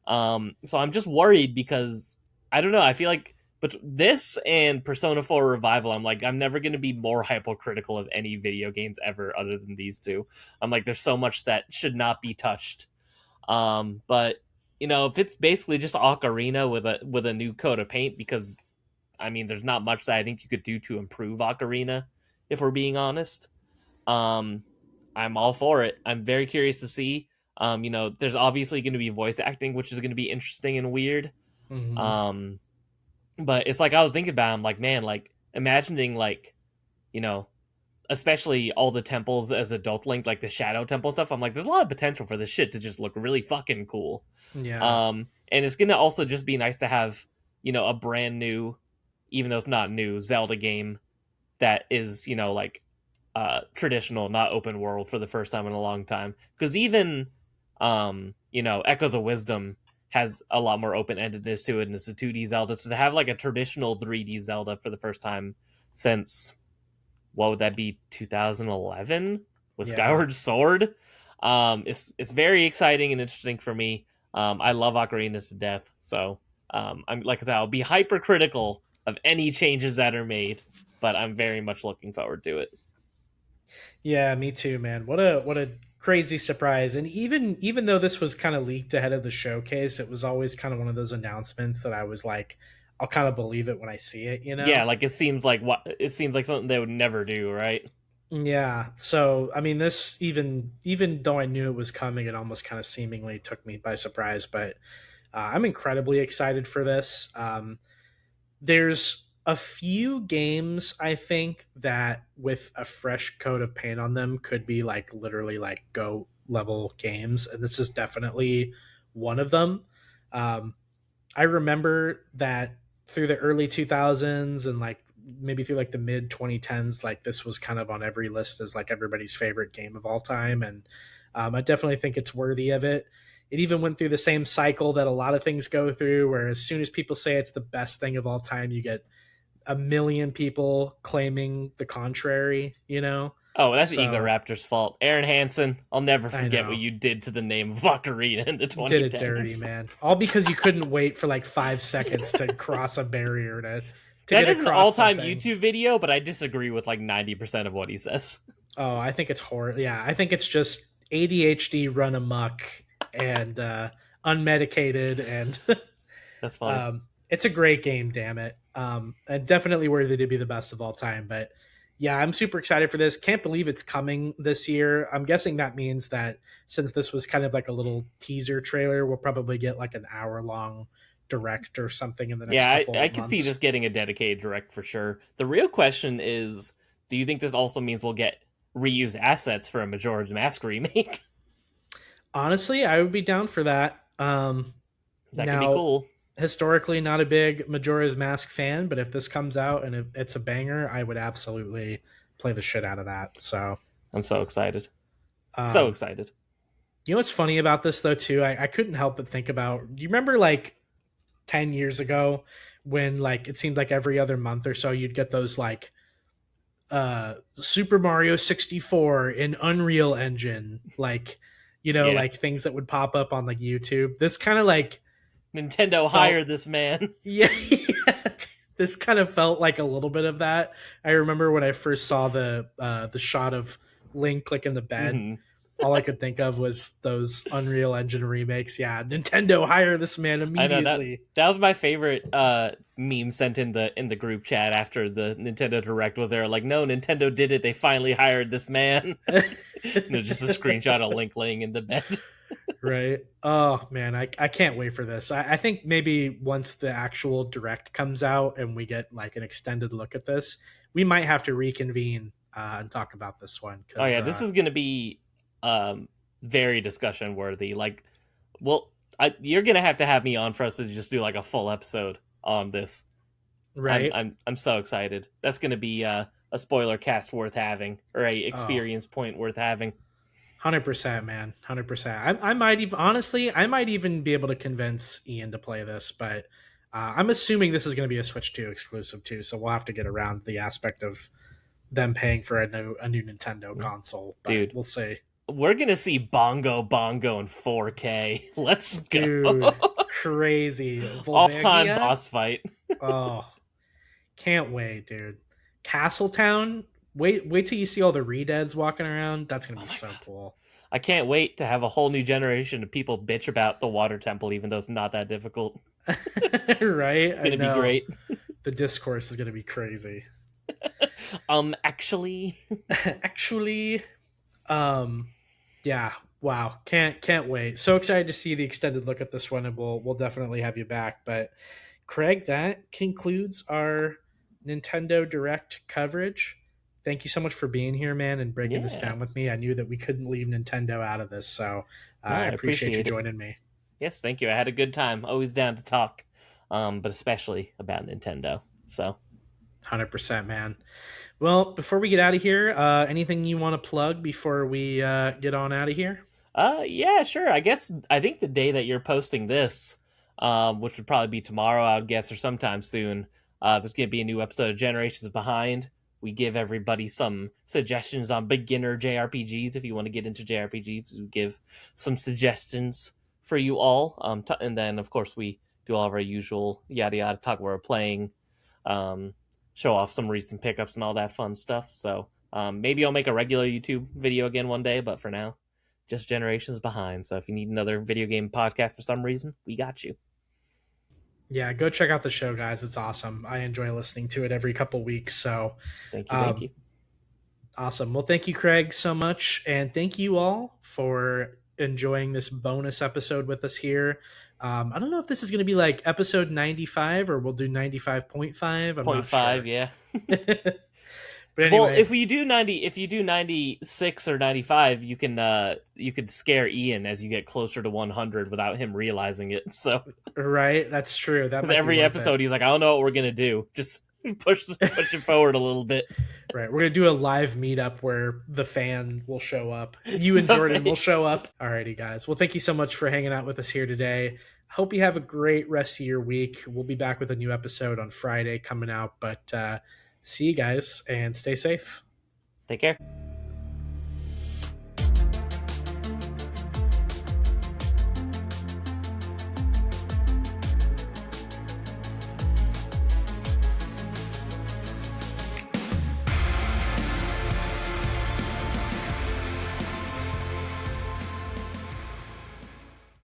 So I'm just worried because I don't know. I feel like, but this and Persona 4 Revival, I'm like, I'm never going to be more hypocritical of any video games ever other than these two. I'm like, there's so much that should not be touched. But if it's basically just Ocarina with a new coat of paint, because I mean, there's not much that I think you could do to improve Ocarina, if we're being honest. Um, I'm all for it. I'm very curious to see. There's obviously going to be voice acting, which is going to be interesting and weird. Mm-hmm. Um, but it's like I was thinking about. I'm like, man, like imagining like, you know, especially all the temples as adult Link, like the Shadow Temple stuff. I'm like, there's a lot of potential for this shit to just look really fucking cool. Yeah. And it's gonna also just be nice to have, a brand new, even though it's not new, Zelda game that is, like traditional, not open world for the first time in a long time. Because even Echoes of Wisdom has a lot more open endedness to it, and it's a 2D Zelda. So to have like a traditional 3D Zelda for the first time since what would that be, 2011 with Yeah. Skyward Sword? It's very exciting and interesting for me. I love Ocarina to death, so I'm like I said, I'll be hypercritical of any changes that are made, but I'm very much looking forward to it. Yeah, me too, man. What a crazy surprise. And even though this was kind of leaked ahead of the showcase, it was always kind of one of those announcements that I was like, I'll kind of believe it when I see it, you Yeah, know? like it seems like something they would never do, right? Yeah. So, I mean, this even though I knew it was coming, it almost kind of seemingly took me by surprise, but I'm incredibly excited for this. There's a few games I think that with a fresh coat of paint on them could be like literally like go level games, and this is definitely one of them. Um, I remember that through the early 2000s and like maybe through like the mid 2010s, like this was kind of on every list as like everybody's favorite game of all time, and I definitely think it's worthy of it. It even went through the same cycle that a lot of things go through, where as soon as people say it's the best thing of all time, you get a million people claiming the contrary, you know? Oh, that's Ego So Raptor's fault. Aaron Hansen, I'll never I forget what know. you did to the name of Ocarina in the Did it dirty, 2010s. man. All because you couldn't wait for like 5 seconds to cross a barrier to That get is an across all-time something. YouTube video, but I disagree with like 90% of what he says. Oh, I think it's horrible. Yeah, I think it's just ADHD run amok and unmedicated, and That's funny. it's a great game. Damn it, and definitely worthy to be the best of all time. But yeah, I'm super excited for this. Can't believe it's coming this year. I'm guessing that means that since this was kind of like a little teaser trailer, we'll probably get like an hour long direct or something in the next Yeah, couple I could see months. this getting a dedicated direct for sure. The real question is, do you think this also means we'll get reused assets for a Majora's Mask remake? Honestly, I would be down for that. That could be Now, cool. historically, not a big Majora's Mask fan, but if this comes out and if it's a banger, I would absolutely play the shit out of that. So, I'm so excited. So um, excited. you know what's funny about this though too? I couldn't help but think about. Do you remember like 10 years ago when like it seemed like every other month or so you'd get those like Super Mario 64 in Unreal Engine, like Yeah. like things that would pop up on like YouTube. This kind of like Nintendo hire felt this man. yeah, yeah, this kind of felt like a little bit of that. I remember when I first saw the shot of Link like in the bed, Hmm. all I could think of was those Unreal Engine remakes. Yeah, Nintendo hire this man I know that immediately. that was my favorite meme sent in the group chat after the Nintendo Direct was there like, no, Nintendo did it. They finally hired this man. Just a screenshot of Link laying in the bed. Right. Oh man, I can't wait for this. I think maybe once the actual direct comes out and we get like an extended look at this, we might have to reconvene and talk about this one Oh because yeah, this is gonna be um very discussion worthy. Like, well, you're gonna have to have me on for us to just do like a full episode on this. I'm right. I'm I'm so excited. That's gonna be a spoiler cast worth having, or a Oh, experience point worth having. 100%, man. 100%. I might even honestly, I might even be able to convince Ian to play this, but I'm assuming this is going to be a Switch 2 exclusive too, so we'll have to get around the aspect of them paying for a new Nintendo console, but Dude, we'll see. we're gonna see Bongo Bongo in 4K. Let's go. Dude, crazy. All-time Volvagia? boss fight. Oh, can't wait, dude. Castletown? Wait till you see all the Redeads walking around. That's going to Oh be my so god. cool. I can't wait to have a whole new generation of people bitch about the water temple, even though it's not that difficult. Right? It's I gonna be know. great. The discourse is going to be crazy. Actually, Actually, um yeah, wow. Can't wait. So excited to see the extended look at this one, and we'll definitely have you back. But Craig, that concludes our Nintendo Direct coverage. Thank you so much for being here, man, and breaking this yeah. down with me. I knew that we couldn't leave Nintendo out of this, so No, I I appreciate you appreciate it. joining me. Yes, thank you. I had a good time. Always down to talk, but especially about Nintendo. So, 100%, man. Well, before we get out of here, anything you want to plug before we get on out of here? yeah, sure. I think the day that you're posting this, which would probably be tomorrow, I would guess, or sometime soon, there's gonna be a new episode of Generations Behind. We give everybody some suggestions on beginner JRPGs. If you want to get into JRPGs, we give some suggestions for you all. And then, of course, we do all of our usual yada yada, talk where we're playing, um, show off some recent pickups and all that fun stuff. So maybe I'll make a regular YouTube video again one day, but for now, just generations behind. So if you need another video game podcast for some reason, we got you. Yeah, go check out the show, guys. It's awesome. I enjoy listening to it every couple weeks. So, Thank you, thank um, you. awesome. Well, thank you, Craig, so much. And thank you all for enjoying this bonus episode with us here. I don't know if this is going to be like episode 95 or we'll do 95.5. I'm Point not five, sure. yeah. But Well, anyway, if you do 96 or 95, you could scare Ian as you get closer to 100 without him realizing it. So right? That's true. That because might be every worth it. episode he's like, I don't know what we're gonna do. Just push it forward a little bit. Right. We're going to do a live meetup where the fan will show up. You and Jordan will show up. Alrighty, guys. Well, thank you so much for hanging out with us here today. Hope you have a great rest of your week. We'll be back with a new episode on Friday coming out. But see you guys and stay safe. Take care.